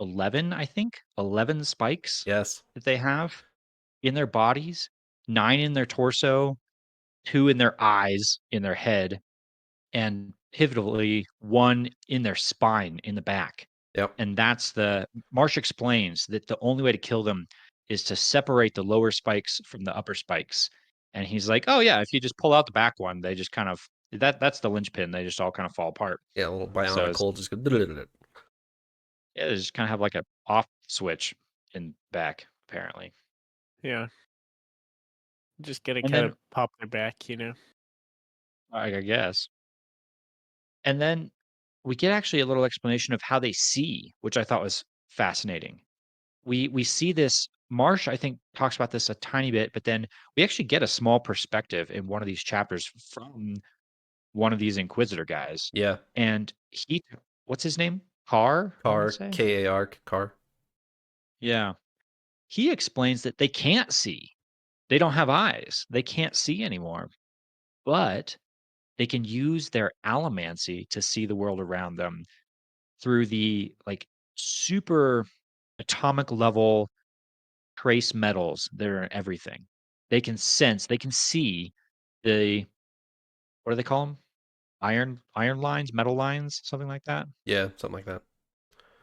11, I think, 11 spikes Yes. that they have in their bodies, 9 in their torso, 2 in their eyes, in their head, and pivotally, 1 in their spine in the back. Yep. And that's Marsh explains that the only way to kill them is to separate the lower spikes from the upper spikes. And he's like, oh yeah, if you just pull out the back one, they just kind of that's the linchpin. They just all kind of fall apart. Yeah, a little So bionic it's, hole just go. yeah, they just kind of have like a off switch in back, apparently. Yeah. Just gonna And kind then of pop their back, you know? I guess. And then we get actually a little explanation of how they see, which I thought was fascinating. We see this Marsh, I think, talks about this a tiny bit, but then we actually get a small perspective in one of these chapters from one of these Inquisitor guys. Yeah. And he what's his name? Carr, I want to Car, say. K-A-R, car. Yeah. He explains that they can't see. They don't have eyes. They can't see anymore. But they can use their allomancy to see the world around them through the like super atomic level trace metals that are in everything. They can sense, they can see the what do they call them? Iron lines, metal lines, something like that. Yeah, something like that.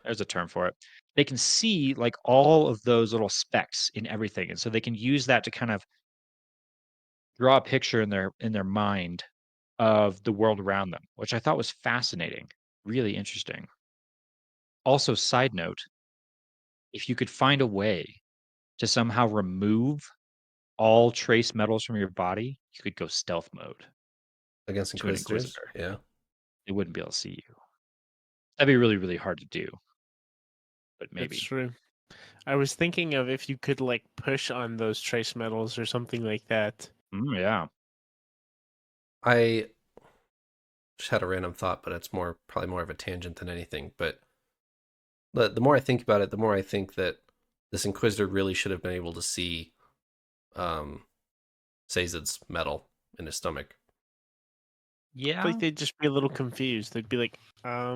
There's a term for it. They can see like all of those little specks in everything, and so they can use that to kind of draw a picture in their mind of the world around them, which I thought was fascinating, really interesting. Also, side note, if you could find a way to somehow remove all trace metals from your body, you could go stealth mode Against to an Inquisitors? Inquisitor. Yeah. They wouldn't be able to see you. That'd be really, really hard to do, but That's maybe. true. I was thinking of if you could like push on those trace metals or something like that. Yeah. I just had a random thought, but it's probably more of a tangent than anything. But the more I think about it, the more I think that this Inquisitor really should have been able to see um Sazed's metal in his stomach. Like Yeah. they'd just be a little confused. They'd be like, I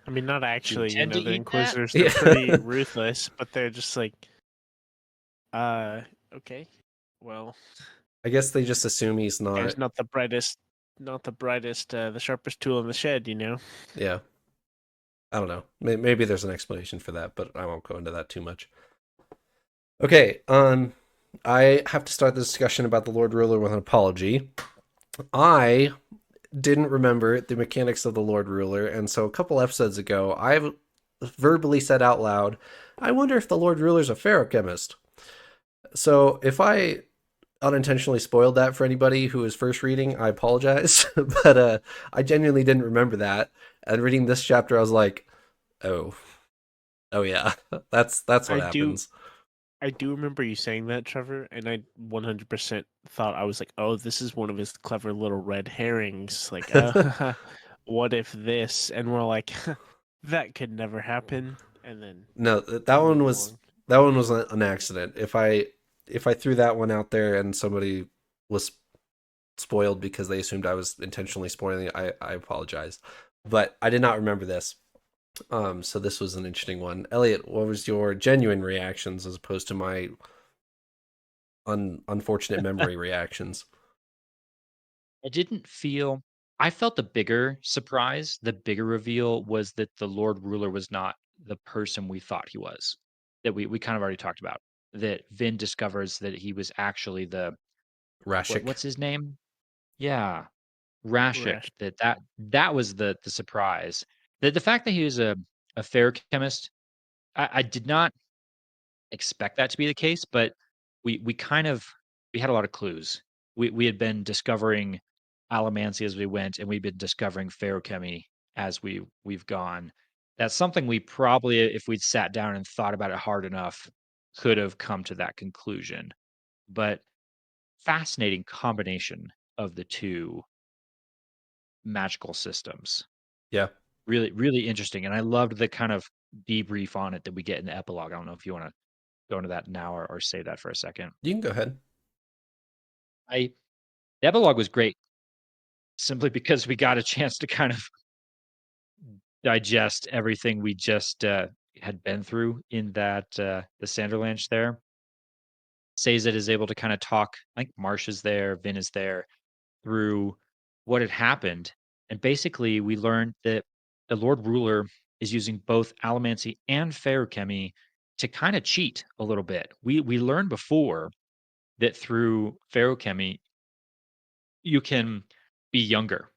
mean, not Do you actually, intend to the eat that? Inquisitors, they're pretty Yeah. ruthless, but they're just like, uh, okay, well, I guess they just assume he's there's not. the sharpest tool in the shed, you know? Yeah. I don't know. Maybe there's an explanation for that, but I won't go into that too much. Okay, I have to start the discussion about the Lord Ruler with an apology. I didn't remember the mechanics of the Lord Ruler, and so a couple episodes ago, I verbally said out loud, I wonder if the Lord Ruler's a ferrochemist. So if I unintentionally spoiled that for anybody who is first reading, I apologize. But I genuinely didn't remember that. And reading this chapter, I was like, oh, oh yeah, that's what I do, happens. I do remember you saying that, Trevor, and I 100% thought I was like, oh, this is one of his clever little red herrings. Like, what if this? And we're like, that could never happen. And then No, we move along. that one was an accident. If I threw that one out there and somebody was spoiled because they assumed I was intentionally spoiling it, I apologize. But I did not remember this. So this was an interesting one. Eliot, what was your genuine reactions as opposed to my unfortunate memory reactions? I didn't feel I felt the bigger surprise, the bigger reveal was that the Lord Ruler was not the person we thought he was. That we kind of already talked about. That Vin discovers that he was actually the Rashik. what's his name? Yeah, Rashik. Rash. That was the surprise. The fact that he was a fair chemist, I did not expect that to be the case, but we kind of we had a lot of clues. We had been discovering allomancy as we went, and we've been discovering feruchemy as we've gone. That's something we probably, if we'd sat down and thought about it hard enough, could have come to that conclusion. But fascinating combination of the two magical systems. Yeah, Really, really interesting. And I loved the kind of debrief on it that we get in the epilogue. I don't know if you want to go into that now or say that for a second. you can go ahead. I The epilogue was great simply because we got a chance to kind of digest everything we just had been through in that the Sanderlanche there. Sazed is able to kind of talk. I think Marsh is there, Vin is there through what had happened, and basically we learned that the Lord Ruler is using both allomancy and feruchemy to kind of cheat a little bit. We learned before that through feruchemy you can be younger,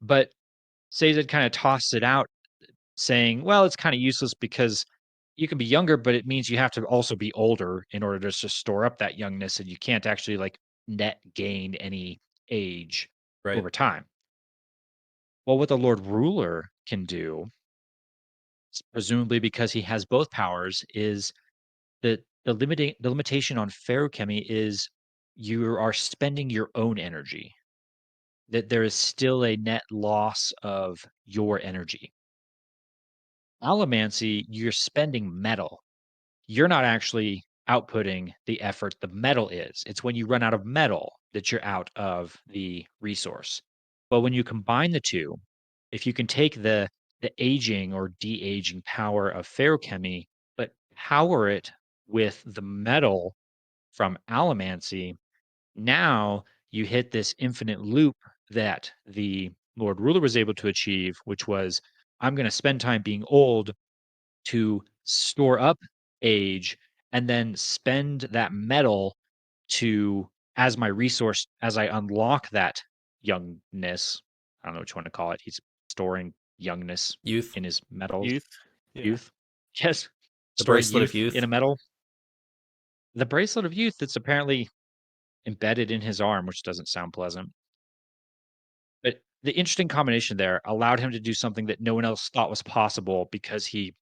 but Sazed kind of tossed it out, saying, "Well, it's kind of useless because you can be younger, but it means you have to also be older in order to just store up that youngness, and you can't actually like net gain any age Right. over time." Well, what the Lord Ruler can do, presumably because he has both powers, is that the limitation on feruchemy is you are spending your own energy. That there is still a net loss of your energy. Allomancy, you're spending metal. You're not actually outputting the effort the metal is. It's when you run out of metal that you're out of the resource. But when you combine the two, if you can take the aging or de-aging power of feruchemy, but power it with the metal from allomancy, now you hit this infinite loop that the Lord Ruler was able to achieve, which was I'm going to spend time being old to store up age and then spend that metal to as my resource as I unlock that youngness. I don't know what you want to call it. He's storing youngness Youth. in his metals. Youth. Yeah. Youth. Yes. The Storing bracelet of youth in youth. a metal. The bracelet of youth that's apparently embedded in his arm, which doesn't sound pleasant. But the interesting combination there allowed him to do something that no one else thought was possible because he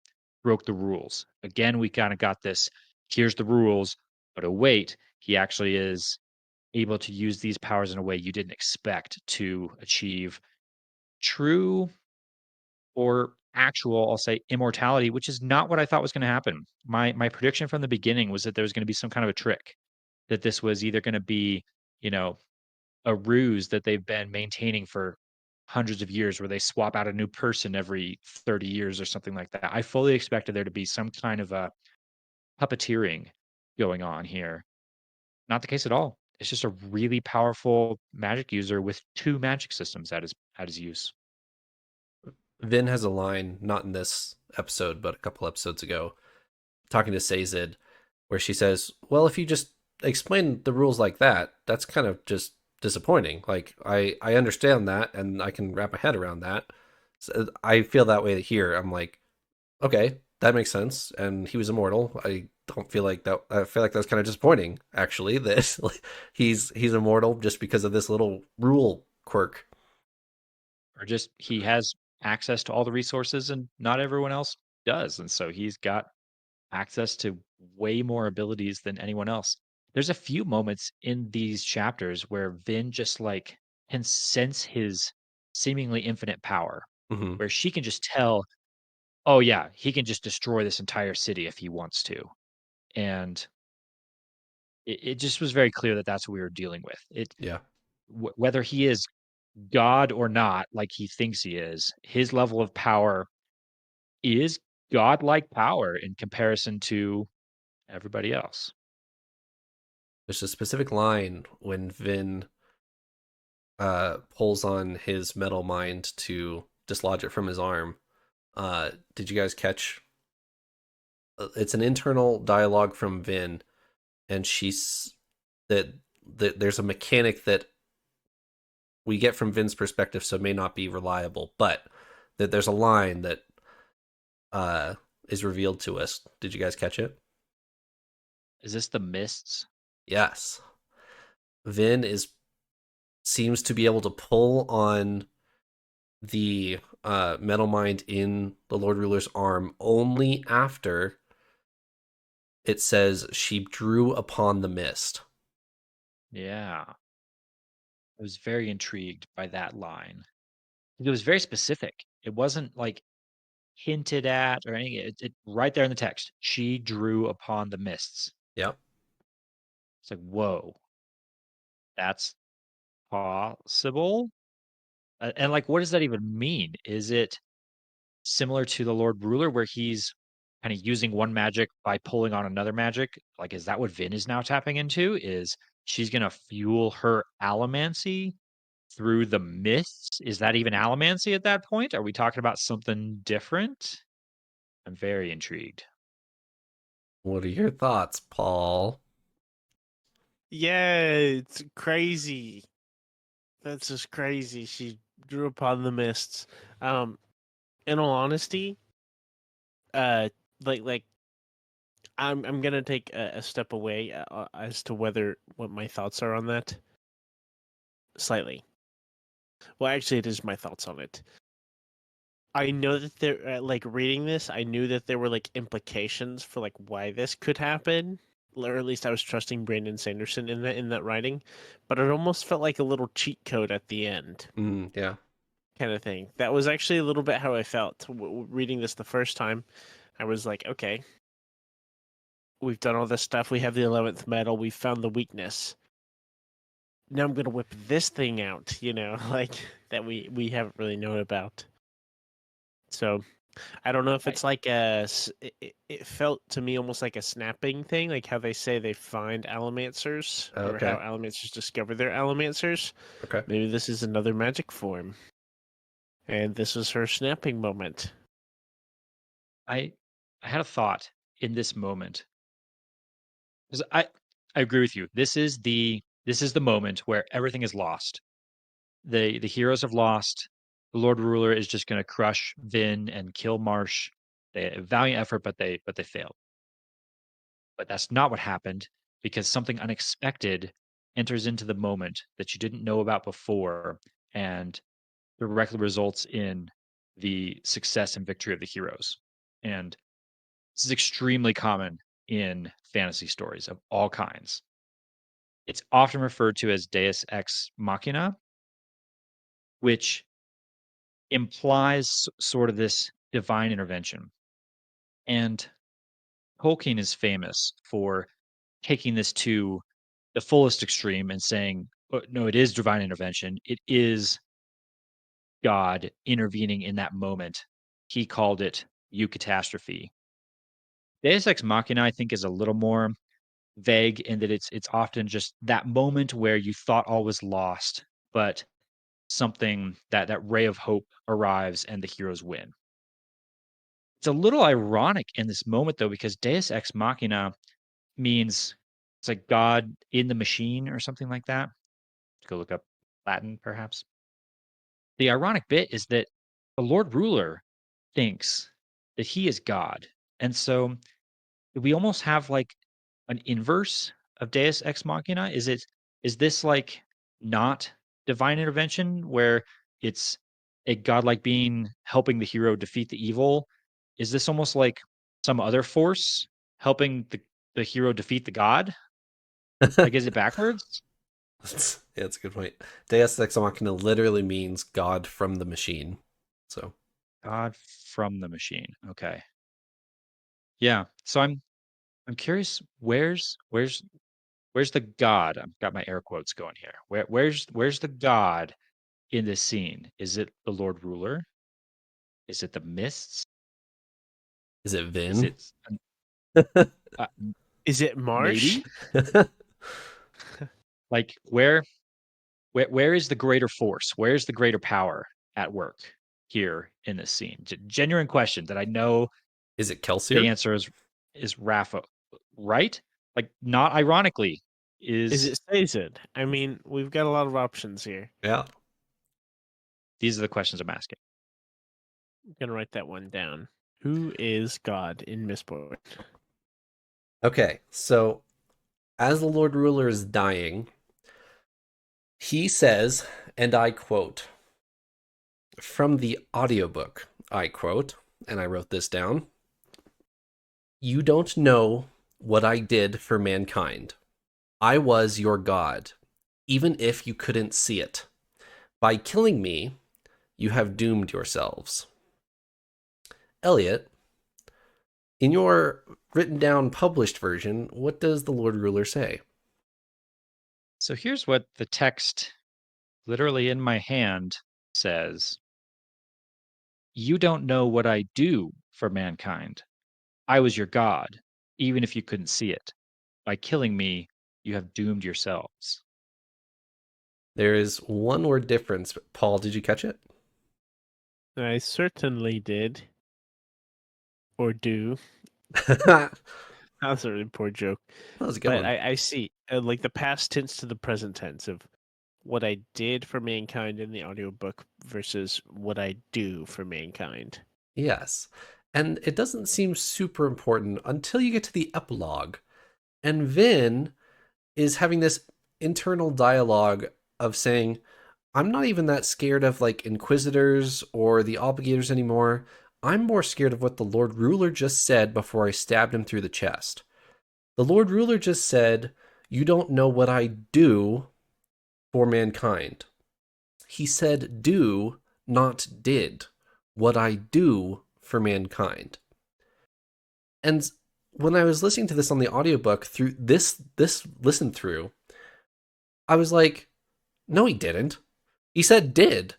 broke the rules. Again, we kind of got this here's the rules, but oh, wait, he actually is able to use these powers in a way you didn't expect to achieve true or actual, I'll say, immortality, which is not what I thought was going to happen. My prediction from the beginning was that there was going to be some kind of a trick, that this was either going to be, you know, a ruse that they've been maintaining for hundreds of years where they swap out a new person every 30 years or something like that. I fully expected there to be some kind of a puppeteering going on here. Not the case at all. It's just a really powerful magic user with two magic systems at his use. Vin has a line, not in this episode, but a couple episodes ago, talking to Sazed, where she says, "Well, if you just explain the rules like that, that's kind of just disappointing. Like I understand that, and I can wrap my head around that. So I feel that way here. I'm like, okay, that makes sense. And he was immortal. I don't feel like that. I feel like that's kind of disappointing, actually. That like, he's immortal just because of this little rule quirk. Or just he has access to all the resources and not everyone else does. And so he's got access to way more abilities than anyone else. There's a few moments in these chapters where Vin just like can sense his seemingly infinite power, Mm-hmm. where she can just tell, oh yeah, he can just destroy this entire city if he wants to. And it just was very clear that that's what we were dealing with. Yeah, Whether he is God or not, like he thinks he is, his level of power is godlike power in comparison to everybody else. there's a specific line when Vin pulls on his metal mind to dislodge it from his arm. Did you guys catch? It's an internal dialogue from Vin, and she's that there's a mechanic that we get from Vin's perspective, so it may not be reliable, but that there's a line that uh, is revealed to us. Did you guys catch it? Is this the mists? Yes. Vin is seems to be able to pull on the metal mind in the Lord Ruler's arm only after it says she drew upon the mist. Yeah. I was very intrigued by that line. It was very specific. It wasn't like hinted at or anything. It right there in the text. She drew upon the mists. Yep. It's like, whoa, that's possible. And like, what does that even mean? Is it similar to the Lord Ruler, where he's kind of using one magic by pulling on another magic? Like, is that what Vin is now tapping into? Is she's gonna fuel her allomancy through the mists. Is that even allomancy at that point? Are we talking about something different? I'm very intrigued. What are your thoughts, Paul? Yeah, it's crazy. That's just crazy. She drew upon the mists. In all honesty, uh, like I'm gonna take a step away as to what my thoughts are on that slightly. Well, actually, it is my thoughts on it. I know that there, like reading this, I knew that there were like implications for like why this could happen, or at least I was trusting Brandon Sanderson in that writing, but it almost felt like a little cheat code at the end, Yeah. kind of thing. That was actually a little bit how I felt reading this the first time. I was like, okay, we've done all this stuff. We have the 11th medal. We found the weakness. Now I'm gonna whip this thing out, like that we haven't really known about. So I don't know if I, it's like it felt to me almost like a snapping thing, like how they say they find allomancers or how Okay. allomancers discover their allomancers. Okay. Maybe this is another magic form, and this was her snapping moment. I I had a thought in this moment. 'Cause I agree with you. This is the moment where everything is lost. The heroes have lost. The Lord Ruler is just going to crush Vin and kill Marsh. They a valiant effort, but they failed. But that's not what happened because something unexpected enters into the moment that you didn't know about before and directly results in the success and victory of the heroes. And this is extremely common in fantasy stories of all kinds. It's often referred to as Deus ex machina, which implies sort of this divine intervention. And Tolkien is famous for taking this to the fullest extreme and saying, no, it is divine intervention. It is God intervening in that moment. He called it eucatastrophe. Deus ex machina, I think, is a little more vague in that it's often just that moment where you thought all was lost, but something that ray of hope arrives and the heroes win. It's a little ironic in this moment though, because Deus ex machina means it's like God in the machine or something like that. Go look up Latin, perhaps. The ironic bit is that the Lord Ruler thinks that he is God. And so we almost have like an inverse of Deus ex machina. Is this like not divine intervention where it's a godlike being helping the hero defeat the evil? Is this almost like some other force helping the hero defeat the god? Like is it backwards? Yeah, that's a good point. Deus Ex Machina literally means God from the machine. So, God from the machine. Okay. Yeah. So I'm curious where's the god? I've got my air quotes going here. Where's the god in this scene? Is it the Lord Ruler? Is it the mists? is it Is Vin? it Is it Marsh? maybe? Like where is the greater force? Where's the greater power at work here in this scene? Genuine question that I know Is it the Kelsier? answer is Rafa, right? Like not ironically Is is it Sazed? I mean, we've got a lot of options here. Yeah. these are the questions I'm asking. I'm gonna write that one down. Who is God in Mistborn? Okay. So, as the Lord Ruler is dying, he says, and I quote from the audiobook, I quote, and I wrote this down. You don't know what I did for mankind. I was your God, even if you couldn't see it. By killing me, you have doomed yourselves. Eliot, in your written down published version, what does the Lord Ruler say? So here's what the text literally in my hand says. You don't know what I do for mankind. I was your God, even if you couldn't see it. By killing me, you have doomed yourselves. There is one word difference. Paul, did you catch it? I certainly did. Or do. That That was a really poor joke. was a good But one. I see like the past tense to the present tense of what I did for mankind in the audiobook versus what I do for mankind. Yes. And it doesn't seem super important until you get to the epilogue. And Vin is having this internal dialogue of saying, I'm not even that scared of like Inquisitors or the Obligators anymore. I'm more scared of what the Lord Ruler just said before I stabbed him through the chest. The Lord Ruler just said, You don't know what I do for mankind. He said, Do, not did. What I do for mankind. And when I was listening to this on the audiobook through this listen through, I was like, no, he didn't. He said did.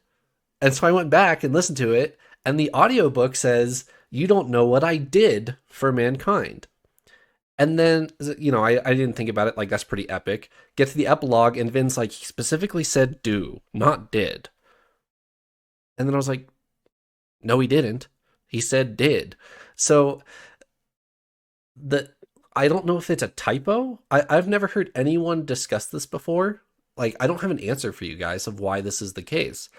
And so I went back and listened to it, and the audiobook says, You don't know what I did for mankind. And then, I didn't think about it like that's pretty epic. Get to the epilogue, and Vin's like, he specifically said do, not did. And then I was like, no, he didn't. He said did. So the I don't know if it's a typo. I've never heard anyone discuss this before. Like, I don't have an answer for you guys of why this is the case.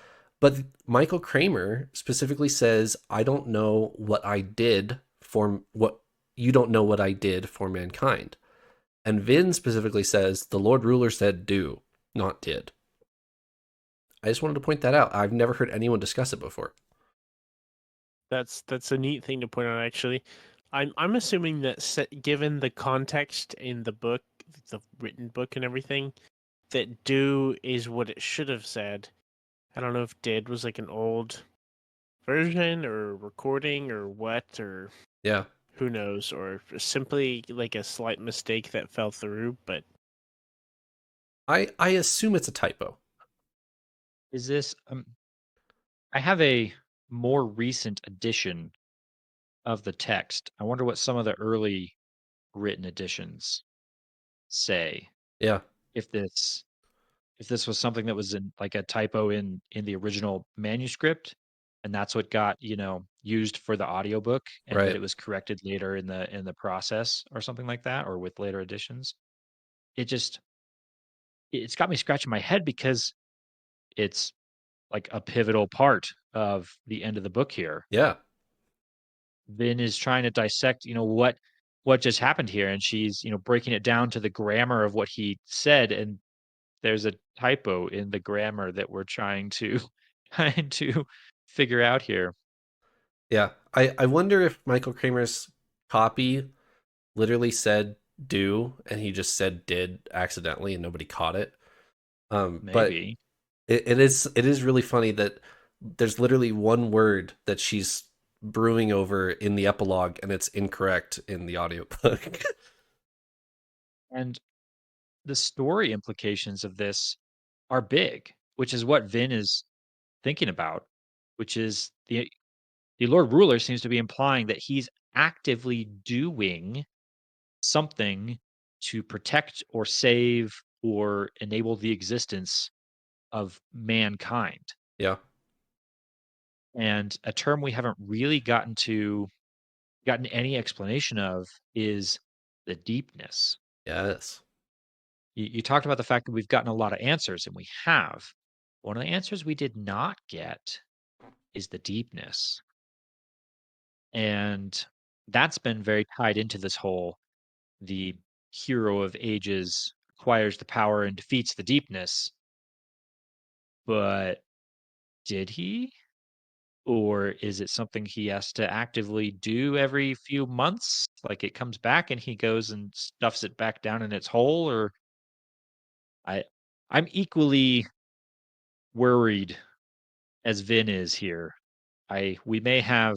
But Michael Kramer specifically says, I don't know what I did for what you don't know what I did for mankind. And Vin specifically says, the Lord Ruler said do, not did. I just wanted to point that out. I've never heard anyone discuss it before. That's a neat thing to point out. Actually, I'm assuming that given the context in the book, the written book and everything, that do is what it should have said. I don't know if did was like an old version or recording or what, or Yeah. who knows, or simply like a slight mistake that fell through. But I assume it's a typo. Is this I have a more recent edition of the text. I wonder what some of the early written editions say. Yeah. If this was something that was in like a typo in the original manuscript, and that's what got, used for the audiobook, and that Right. it was corrected later in the process or something like that, or with later editions. It just it's got me scratching my head because it's like a pivotal part of the end of the book here. Yeah. Vin is trying to dissect, what just happened here, and she's, breaking it down to the grammar of what he said, and there's a typo in the grammar that we're trying to trying to figure out here. Yeah. I wonder if Michael Kramer's copy literally said do and he just said did accidentally and nobody caught it. But Maybe. it is really funny that there's literally one word that she's brewing over in the epilogue and it's incorrect in the audiobook. And the story implications of this are big, which is what Vin is thinking about, which is the Lord Ruler seems to be implying that he's actively doing something to protect or save or enable the existence of mankind. Yeah. And a term we haven't really gotten any explanation of is the deepness. Yes. You talked about the fact that we've gotten a lot of answers, and we have. One of the answers we did not get is the deepness. And that's been very tied into this whole the hero of ages acquires the power and defeats the deepness. But did he? Or is it something he has to actively do every few months? Like it comes back and he goes and stuffs it back down in its hole? Or I I'm equally worried as Vin is here. I We may have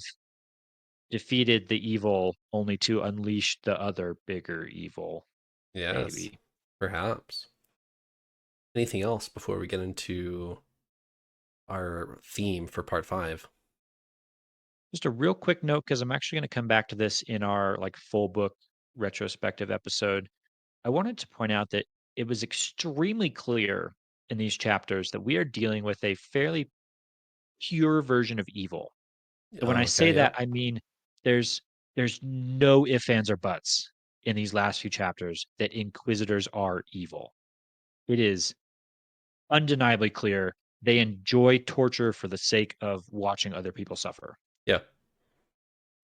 defeated the evil only to unleash the other bigger evil. Yes. Maybe. Perhaps. Anything else before we get into our theme for part 5? Just a real quick note because I'm actually going to come back to this in our like full book retrospective episode. I wanted to point out that it was extremely clear in these chapters that we are dealing with a fairly pure version of evil. And when I Oh, say okay, yeah. that, I mean there's there's no ifs, ands, or buts in these last few chapters that Inquisitors are evil. It is undeniably clear they enjoy torture for the sake of watching other people suffer. Yeah.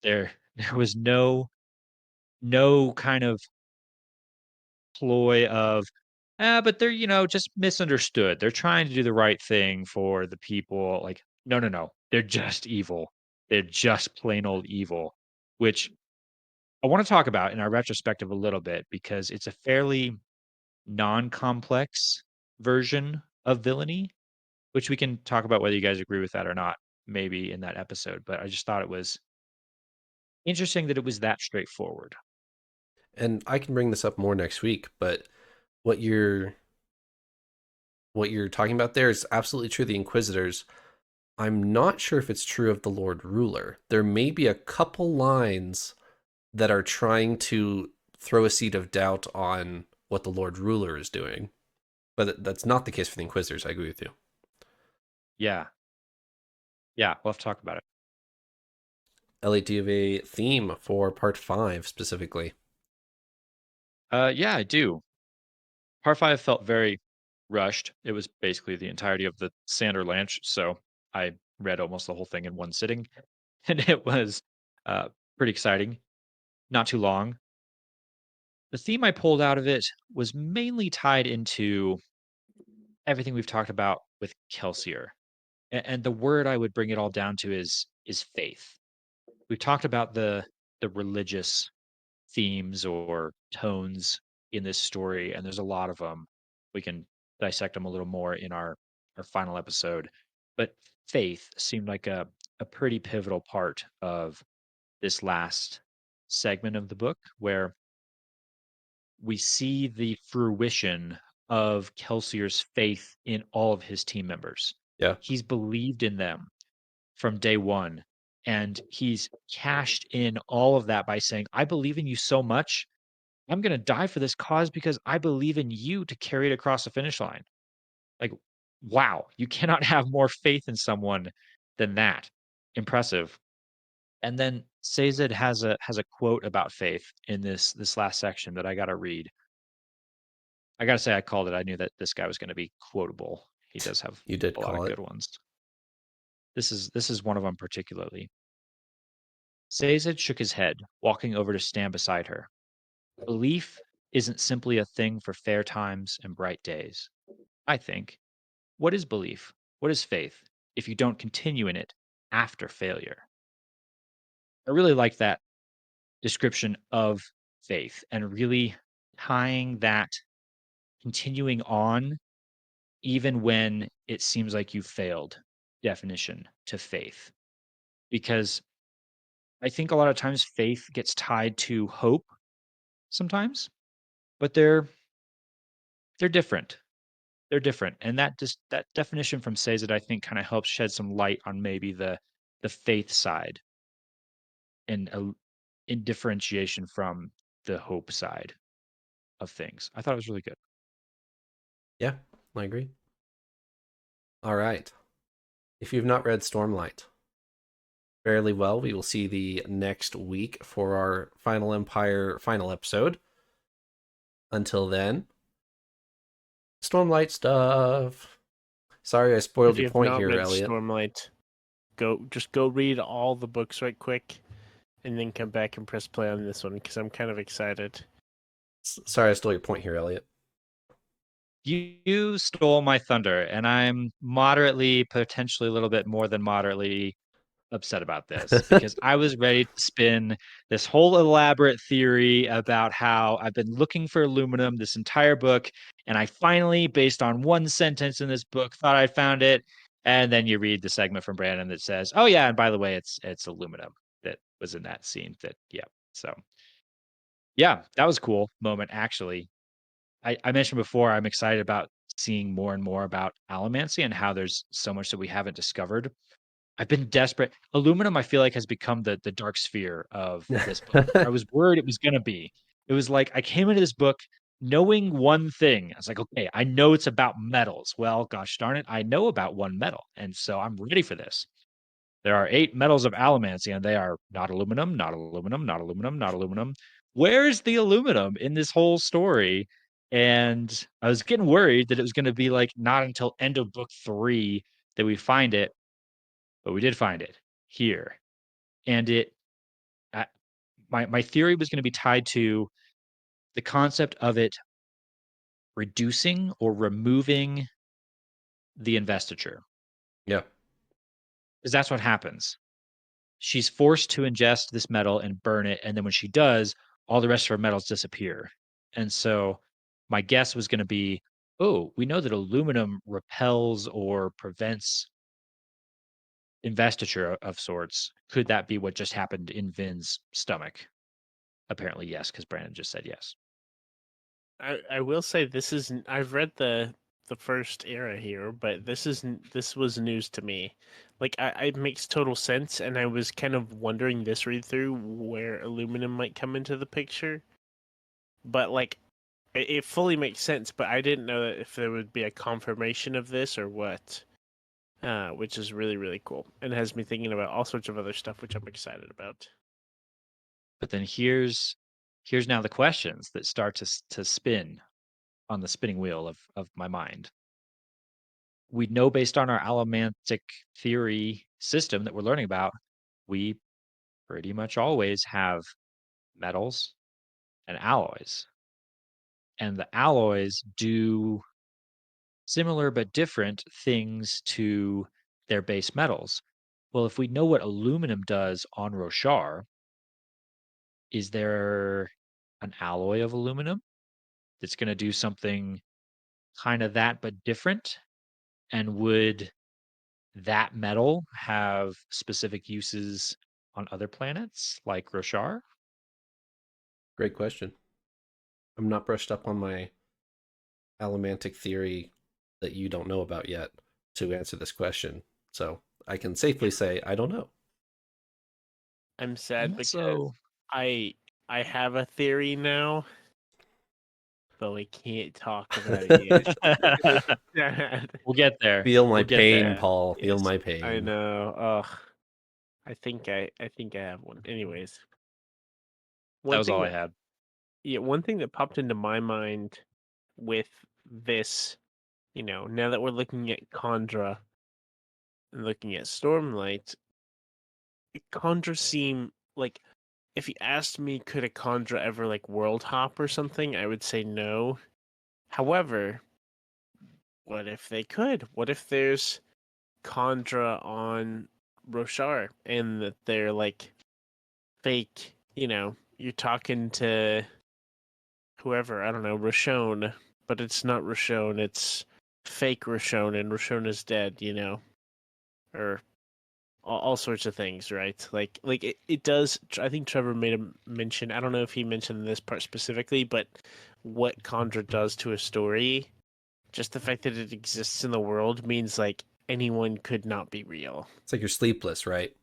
There was no kind of ploy of but they're just misunderstood. They're trying to do the right thing for the people. Like, no. They're just evil. They're just plain old evil, which I want to talk about in our retrospective a little bit because it's a fairly non-complex version of villainy, which we can talk about whether you guys agree with that or not, maybe in that episode. But I just thought it was interesting that it was that straightforward. And I can bring this up more next week, but what you're what you're talking about there is absolutely true. The Inquisitors, I'm not sure if it's true of the Lord Ruler. There may be a couple lines that are trying to throw a seed of doubt on what the Lord Ruler is doing, but that's not the case for the Inquisitors. I agree with you. Yeah. Yeah, we'll have to talk about it. Elliot, do you have a theme for part 5 specifically? Yeah, I do. Part 5 felt very rushed. It was basically the entirety of the Sander Lanch, so I read almost the whole thing in one sitting, and it was uh, pretty exciting. Not too long. The theme I pulled out of it was mainly tied into everything we've talked about with Kelsier, and the word I would bring it all down to is faith. We've talked about the religious themes or tones in this story, and there's a lot of them. We can dissect them a little more in our final episode. But faith seemed like a pretty pivotal part of this last segment of the book where we see the fruition of Kelsier's faith in all of his team members. Yeah. He's believed in them from day one. And he's cashed in all of that by saying, I believe in you so much. I'm going to die for this cause because I believe in you to carry it across the finish line. Like, wow, you cannot have more faith in someone than that. Impressive. And then Sazed has a quote about faith in this last section that I got to read. I got to say I called it. I knew that this guy was going to be quotable. He does have You did a lot of call it. good ones. This is one of them particularly. Sazed shook his head, walking over to stand beside her. Belief isn't simply a thing for fair times and bright days. I think. What is belief? What is faith if you don't continue in it after failure? I really like that description of faith and really tying that continuing on even when it seems like you failed definition to faith. Because I think a lot of times faith gets tied to hope sometimes, but they're different. They're different, and that definition from Says It, I think, kinda helps shed some light on maybe the faith side and in differentiation from the hope side of things. I thought it was really good. Yeah, I agree. All right. If you've not read Stormlight fairly well, we will see the next week for our Final Empire final episode. Until then, Stormlight stuff. Sorry, I spoiled If your you have point not here, read Elliot. Stormlight, go read all the books right quick, and then come back and press play on this one because I'm kind of excited. Sorry, I stole your point here, Elliot. You stole my thunder, and I'm moderately, potentially a little bit more than moderately upset about this because I was ready to spin this whole elaborate theory about how I've been looking for aluminum this entire book, and I finally, based on one sentence in this book, thought I found it. And then you read the segment from Brandon that says, "Oh yeah, and by the way, it's aluminum that was in that scene." That yeah. So yeah, that was a cool moment actually. I mentioned before I'm excited about seeing more and more about allomancy and how there's so much that we haven't discovered. I've been desperate. Aluminum, I feel like, has become the dark sphere of this book. I was worried it was gonna be. It was like I came into this book knowing one thing, I was like, okay, I know it's about metals. Well, gosh darn it, I know about one metal, and so I'm ready for this. There are 8 metals of allomancy, and they are not aluminum, not aluminum, not aluminum, not aluminum. Where's the aluminum in this whole story? And I was getting worried that it was going to be like not until end of book 3 that we find it, but we did find it here. And my theory was going to be tied to the concept of it reducing or removing the investiture, Yeah. because that's what happens. She's forced to ingest this metal and burn it, and then when she does, all the rest of her metals disappear. And so my guess was going to be, oh, we know that aluminum repels or prevents investiture of sorts. Could that be what just happened in Vin's stomach? Apparently, yes, because Brandon just said yes. I will say this is I've read the first era here, but this was news to me. Like it makes total sense, and I was kind of wondering this read through where aluminum might come into the picture. But like it fully makes sense, but I didn't know that if there would be a confirmation of this or what. Which is really, really cool. And has me thinking about all sorts of other stuff which I'm excited about. But then here's now the questions that start to spin on the spinning wheel of my mind. We know based on our allomantic theory system that we're learning about, we pretty much always have metals and alloys. And the alloys do similar but different things to their base metals. Well, if we know what aluminum does on Roshar, is there an alloy of aluminum that's going to do something kind of that but different? And would that metal have specific uses on other planets like Roshar? Great question. I'm not brushed up on my allomantic theory that you don't know about yet to answer this question. So I can safely say I don't know. I'm sad because So I I have a theory now, but we can't talk about it yet. we'll get there. Feel my We'll get pain, there. Paul. Feel Yes, my I pain. know. Ugh. I think I have one. Anyways, That one was all thing I that had. yeah, one thing that popped into my mind with this, now that we're looking at Kandra and looking at Stormlight, Kandra seem like if you asked me could a Kandra ever like world hop or something, I would say no. However, what if they could? What if there's Kandra on Roshar and that they're like fake, you're talking to whoever, I don't know, Roshone, but it's not Roshone, it's fake Roshone and Roshone is dead, or all sorts of things, right? Like it does. I think Trevor made a mention. I don't know if he mentioned this part specifically, but what Kandra does to a story, just the fact that it exists in the world means like anyone could not be real. It's like you're sleepless, right?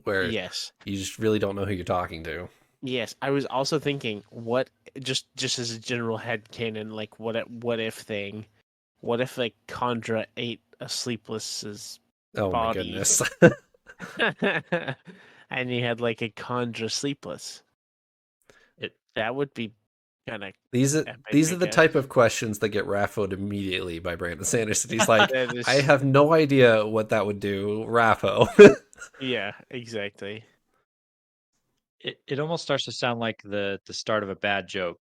Where Yes. you just really don't know who you're talking to. Yes, I was also thinking what just as a general head canon, like what if thing. What if like Kandra ate a sleepless's Oh my body goodness. and you had like a Kandra sleepless? It That would be kind of these are epic, these I are the guess. type of questions that get raffoed immediately by Brandon Sanderson. He's like, That I is, have no idea what that would do, Raffo. yeah, exactly. it almost starts to sound like the start of a bad joke.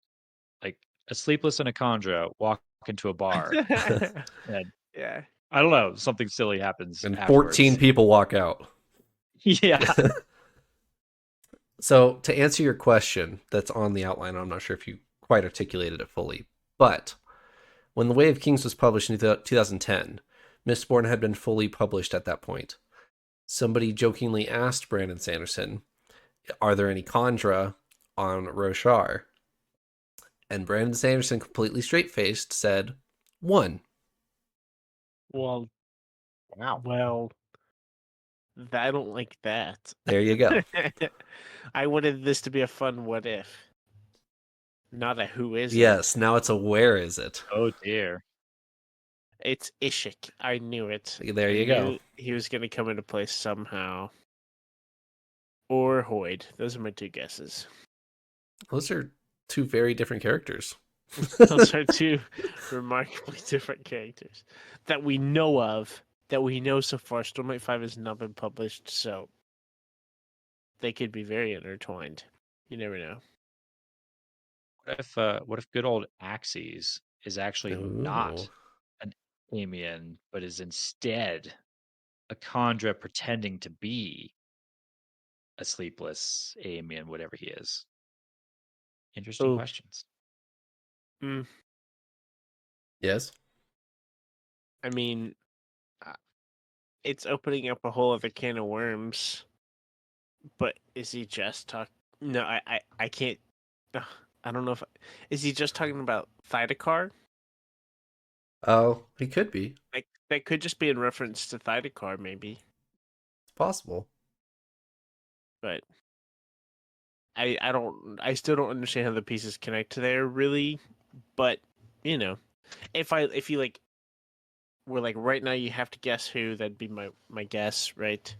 Like a sleepless and a Kandra walk into a bar, and Yeah. I don't know, something silly happens And 14 afterwards. people walk out. Yeah. So, to answer your question that's on the outline, I'm not sure if you quite articulated it fully, but when The Way of Kings was published in 2010, Mistborn had been fully published at that point. Somebody jokingly asked Brandon Sanderson, are there any Kandra on Roshar? And Brandon Sanderson, completely straight faced, said, one. Well, well, I don't like that. There you go. I wanted this to be a fun what if. Not a who is it. Yes, now it's a where is it? Oh dear. It's Ishik. I knew it. There I you go. knew he was going to come into play somehow. Or Hoyd. Those are my two guesses. Those are two very different characters. Those are two remarkably different characters that we know of, that we know so far. Stormlight 5 has not been published, so they could be very intertwined. You never know. What if good old Axes is actually Ooh. not an Amian, but is instead a Kandra pretending to be a sleepless Amian, whatever he is? Interesting Oh, questions. Yes. I mean, uh, it's opening up a whole other can of worms. But is he just talking? No, I can't. Ugh, I don't know if. Is he just talking about Thydakar? Oh, he could be. Like that could just be in reference to Thydakar, maybe. It's possible. But I still don't understand how the pieces connect to there really. But you know, if you like were like right now you have to guess who, that'd be my guess, right?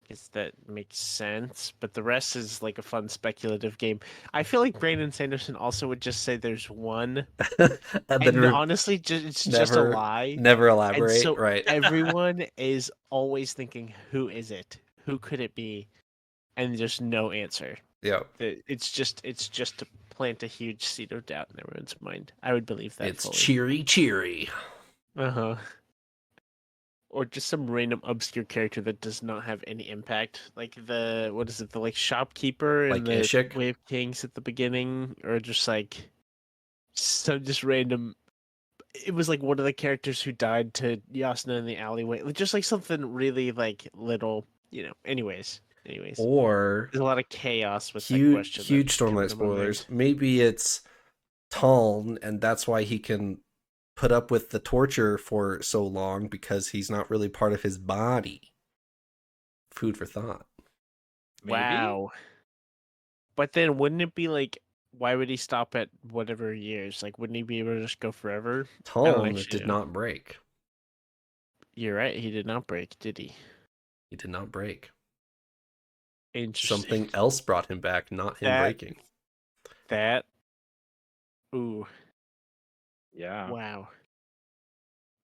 Guess that makes sense. But the rest is like a fun speculative game. I feel like Brandon Sanderson also would just say there's one. And then And honestly, it's just a never lie. never And elaborate, so right? everyone is always thinking, who is it? Who could it be? And there's no answer. Yeah. It's just to plant a huge seed of doubt in everyone's mind. I would believe that It's fully. cheery. Uh-huh. Or just some random obscure character that does not have any impact. Like the like shopkeeper in Like the Ishik. Way of Kings at the beginning, or just like some just random. It was like one of the characters who died to Yasna in the alleyway. Just like something really like little, Anyways. Or There's a lot of chaos with that huge question huge that's coming Stormlight to my spoilers. mind. Maybe it's Taln, and that's why he can put up with the torture for so long, because he's not really part of his body. Food for thought. Maybe? Wow. But then wouldn't it be like, why would he stop at whatever years? Like, wouldn't he be able to just go forever? I don't Taln actually did know. not break. You're right. He did not break, did he? He did not break. Interesting. Something else brought him back, not him That, breaking. that, ooh, Yeah. wow.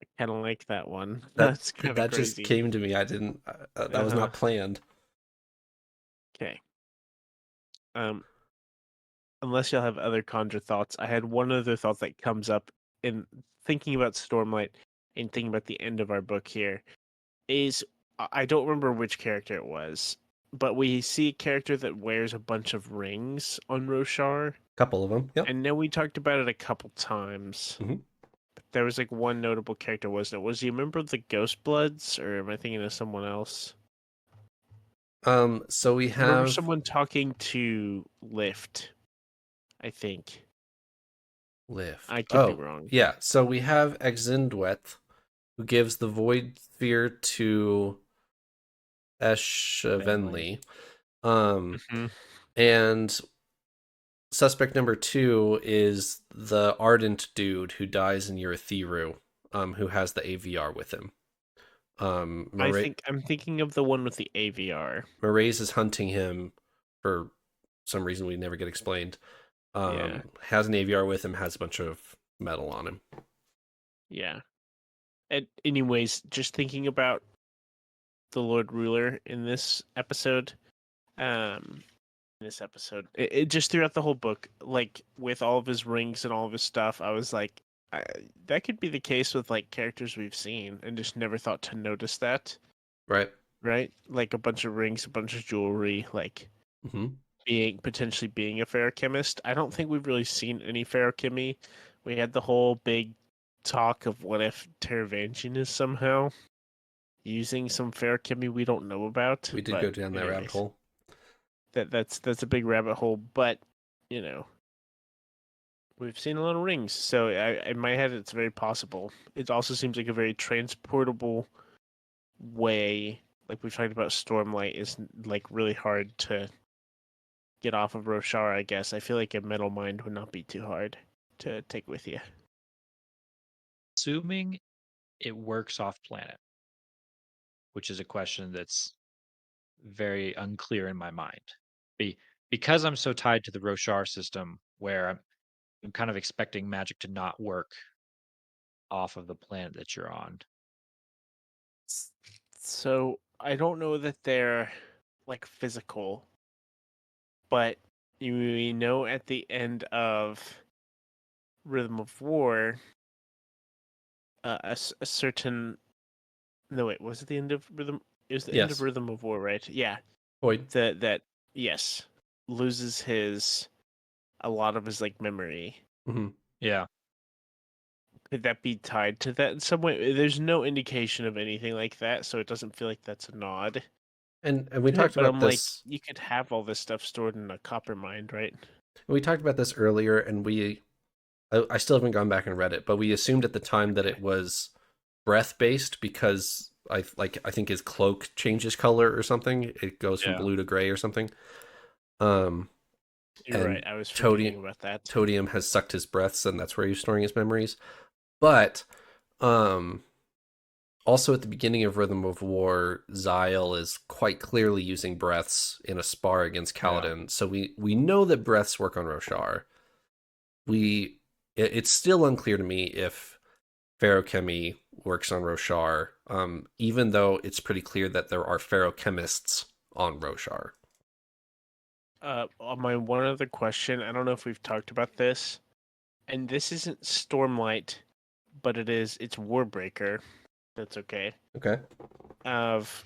I kind of like that one. That That's kind of that just crazy. came to me. I didn't. That was Uh-huh. not planned. Okay. Unless y'all have other Conjure thoughts, I had one other thought that comes up in thinking about Stormlight and thinking about the end of our book here. Is I don't remember which character it was, but we see a character that wears a bunch of rings on Roshar, Couple of them. Yep. and then we talked about it a couple times. Mhm. There was like one notable character, wasn't it? Was he a member of the Ghost Bloods, or am I thinking of someone else? So we I remember have someone talking to Lift, I think. Lift. I could be Oh, wrong. yeah. So we have Exindweth, who gives the Void Sphere to Eshavenli. Mhm. And suspect number 2 is the Ardent dude who dies in Urithiru, who has the AVR with him. I think I'm thinking of the one with the AVR. Maraise is hunting him for some reason we never get explained. Yeah, Has an AVR with him, has a bunch of metal on him. yeah. And anyways, just thinking about the Lord Ruler in this episode, it just throughout the whole book, like with all of his rings and all of his stuff, I was like, that could be the case with like characters we've seen, and just never thought to notice that. Right. Right, like a bunch of rings, a bunch of jewelry, like potentially being a ferochemist. I don't think we've really seen any ferochemy. We had the whole big talk of what if Teravangian is somehow using some ferochemy we don't know about. We did But go down that rabbit anyways, hole. that's a big rabbit hole. But you know, we've seen a lot of rings, so in my head, it's very possible. It also seems like a very transportable way. Like we talked about, Stormlight is like really hard to get off of Roshar, I guess, I feel like a metal mind would not be too hard to take with you. Assuming it works off planet, which is a question that's very unclear in my mind. Because I'm so tied to the Roshar system, where I'm kind of expecting magic to not work off of the planet that you're on. So I don't know that they're like physical, but we know at the end of Rhythm of War, a certain no wait, was it the end of Rhythm? It was the end of Yes. Rhythm of War, right? Yeah, Void. that yes loses a lot of his like memory. Mm-hmm. Yeah. Could that be tied to that in some way? There's no indication of anything like that, so it doesn't feel like that's a nod. And we to it, talked but about I'm like, this. you could have all this stuff stored in a copper mind, right? We talked about this earlier, and I still haven't gone back and read it, but we assumed at the time that it was breath based because I think his cloak changes color or something. It goes from Yeah. blue to gray or something. Um, You're and right. I was forgetting about that. Todium has sucked his breaths, and that's where he's storing his memories. But also at the beginning of Rhythm of War, Zyle is quite clearly using breaths in a spar against Kaladin. So we know that breaths work on Roshar. It's still unclear to me if Feruchemy works on Roshar, even though it's pretty clear that there are Feruchemists on Roshar. On my one other question, I don't know if we've talked about this, and this isn't Stormlight, but it's Warbreaker. That's okay. Okay. Of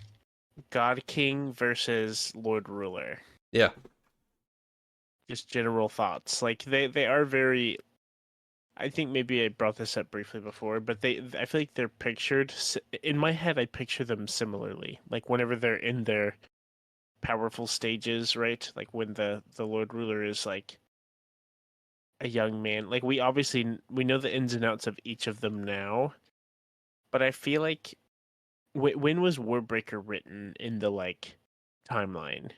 God King versus Lord Ruler. Yeah. Just general thoughts. Like they are very. I think maybe I brought this up briefly before, but I feel like they're pictured in my head. I picture them similarly. Like whenever they're in their powerful stages, right? Like when the Lord Ruler is like a young man. Like we know the ins and outs of each of them now, but I feel like when was Warbreaker written in the like timeline?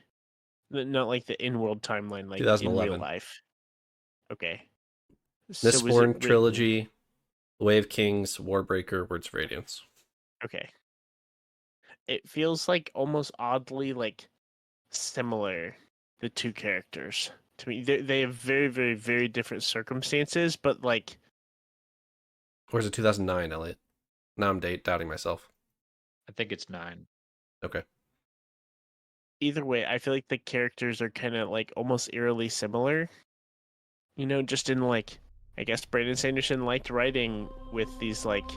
Not like the in-world timeline, like in real 2011. life. Okay. So was it Mistborn written? trilogy, Way of Kings, Warbreaker, Words of Radiance. Okay. It feels like almost oddly like similar, the two characters to me. They have very, very, very different circumstances, but like Or is it 2009, Eliot? Now I'm doubting myself. I think it's 9. Okay. either way, I feel like the characters are kind of like almost eerily similar. You know, just in like, I guess Brandon Sanderson liked writing with these like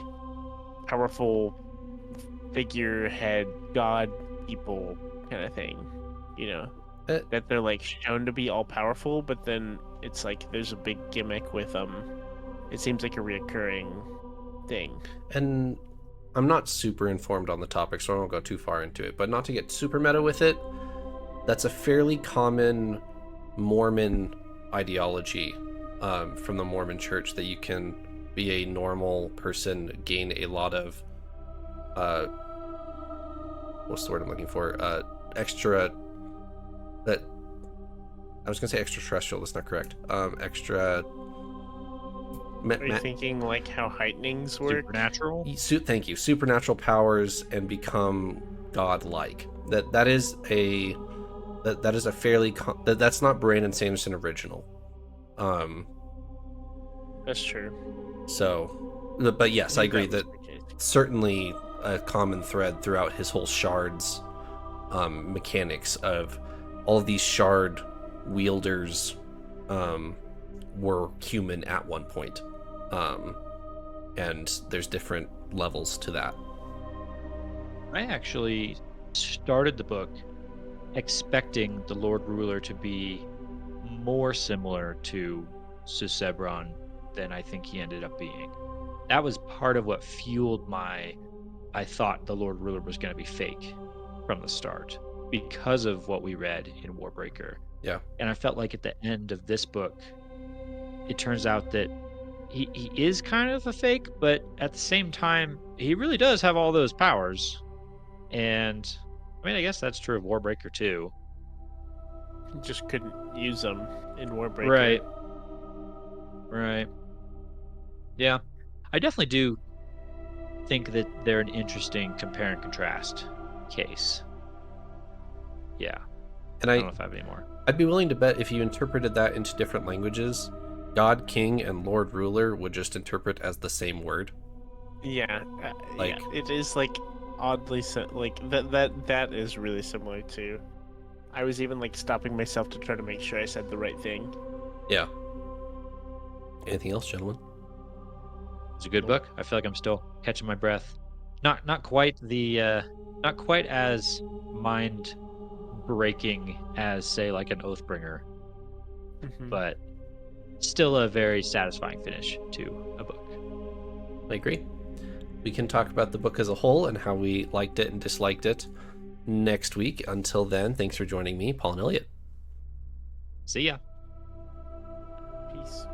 powerful figurehead god people kind of thing. You know, Uh, that they're like shown to be all powerful, but then it's like there's a big gimmick with it seems like a reoccurring thing. and I'm not super informed on the topic, so I won't go too far into it. But not to get super meta with it, that's a fairly common Mormon ideology from the Mormon Church, that you can be a normal person, gain a lot of what's the word I'm looking for? Extra. That I was gonna say extraterrestrial. That's not correct. Extra. Are you thinking like how heightenings work? Supernatural? Thank you. Supernatural powers and become godlike. That is a fairly that's not Brandon Sanderson original. That's true. So, but yes, I agree that certainly a common thread throughout his whole shards mechanics of all of these shard wielders were human at one point. And there's different levels to that. I actually started the book expecting the Lord Ruler to be more similar to Susebron than I think he ended up being. That was part of what fueled I thought the Lord Ruler was going to be fake from the start because of what we read in Warbreaker. Yeah. And I felt like at the end of this book, it turns out that he is kind of a fake, but at the same time, he really does have all those powers. And I mean, I guess that's true of Warbreaker too. Just couldn't use them in Warbreaker. Right. Right. Yeah. I definitely do think that they're an interesting compare and contrast case. Yeah. And I don't know if I have any more. I'd be willing to bet if you interpreted that into different languages, God, King, and Lord Ruler would just interpret as the same word. Yeah, Like- yeah, it is like oddly like that is really similar to. I was even like stopping myself to try to make sure I said the right thing. Yeah. Anything else, gentlemen? It's a good book. I feel like I'm still catching my breath. Not quite the not quite as mind breaking as say like an Oathbringer, Mhm. but still a very satisfying finish to a book. I agree. We can talk about the book as a whole and how we liked it and disliked it next week. Until then, thanks for joining me, Paul and Eliot. See ya. Peace.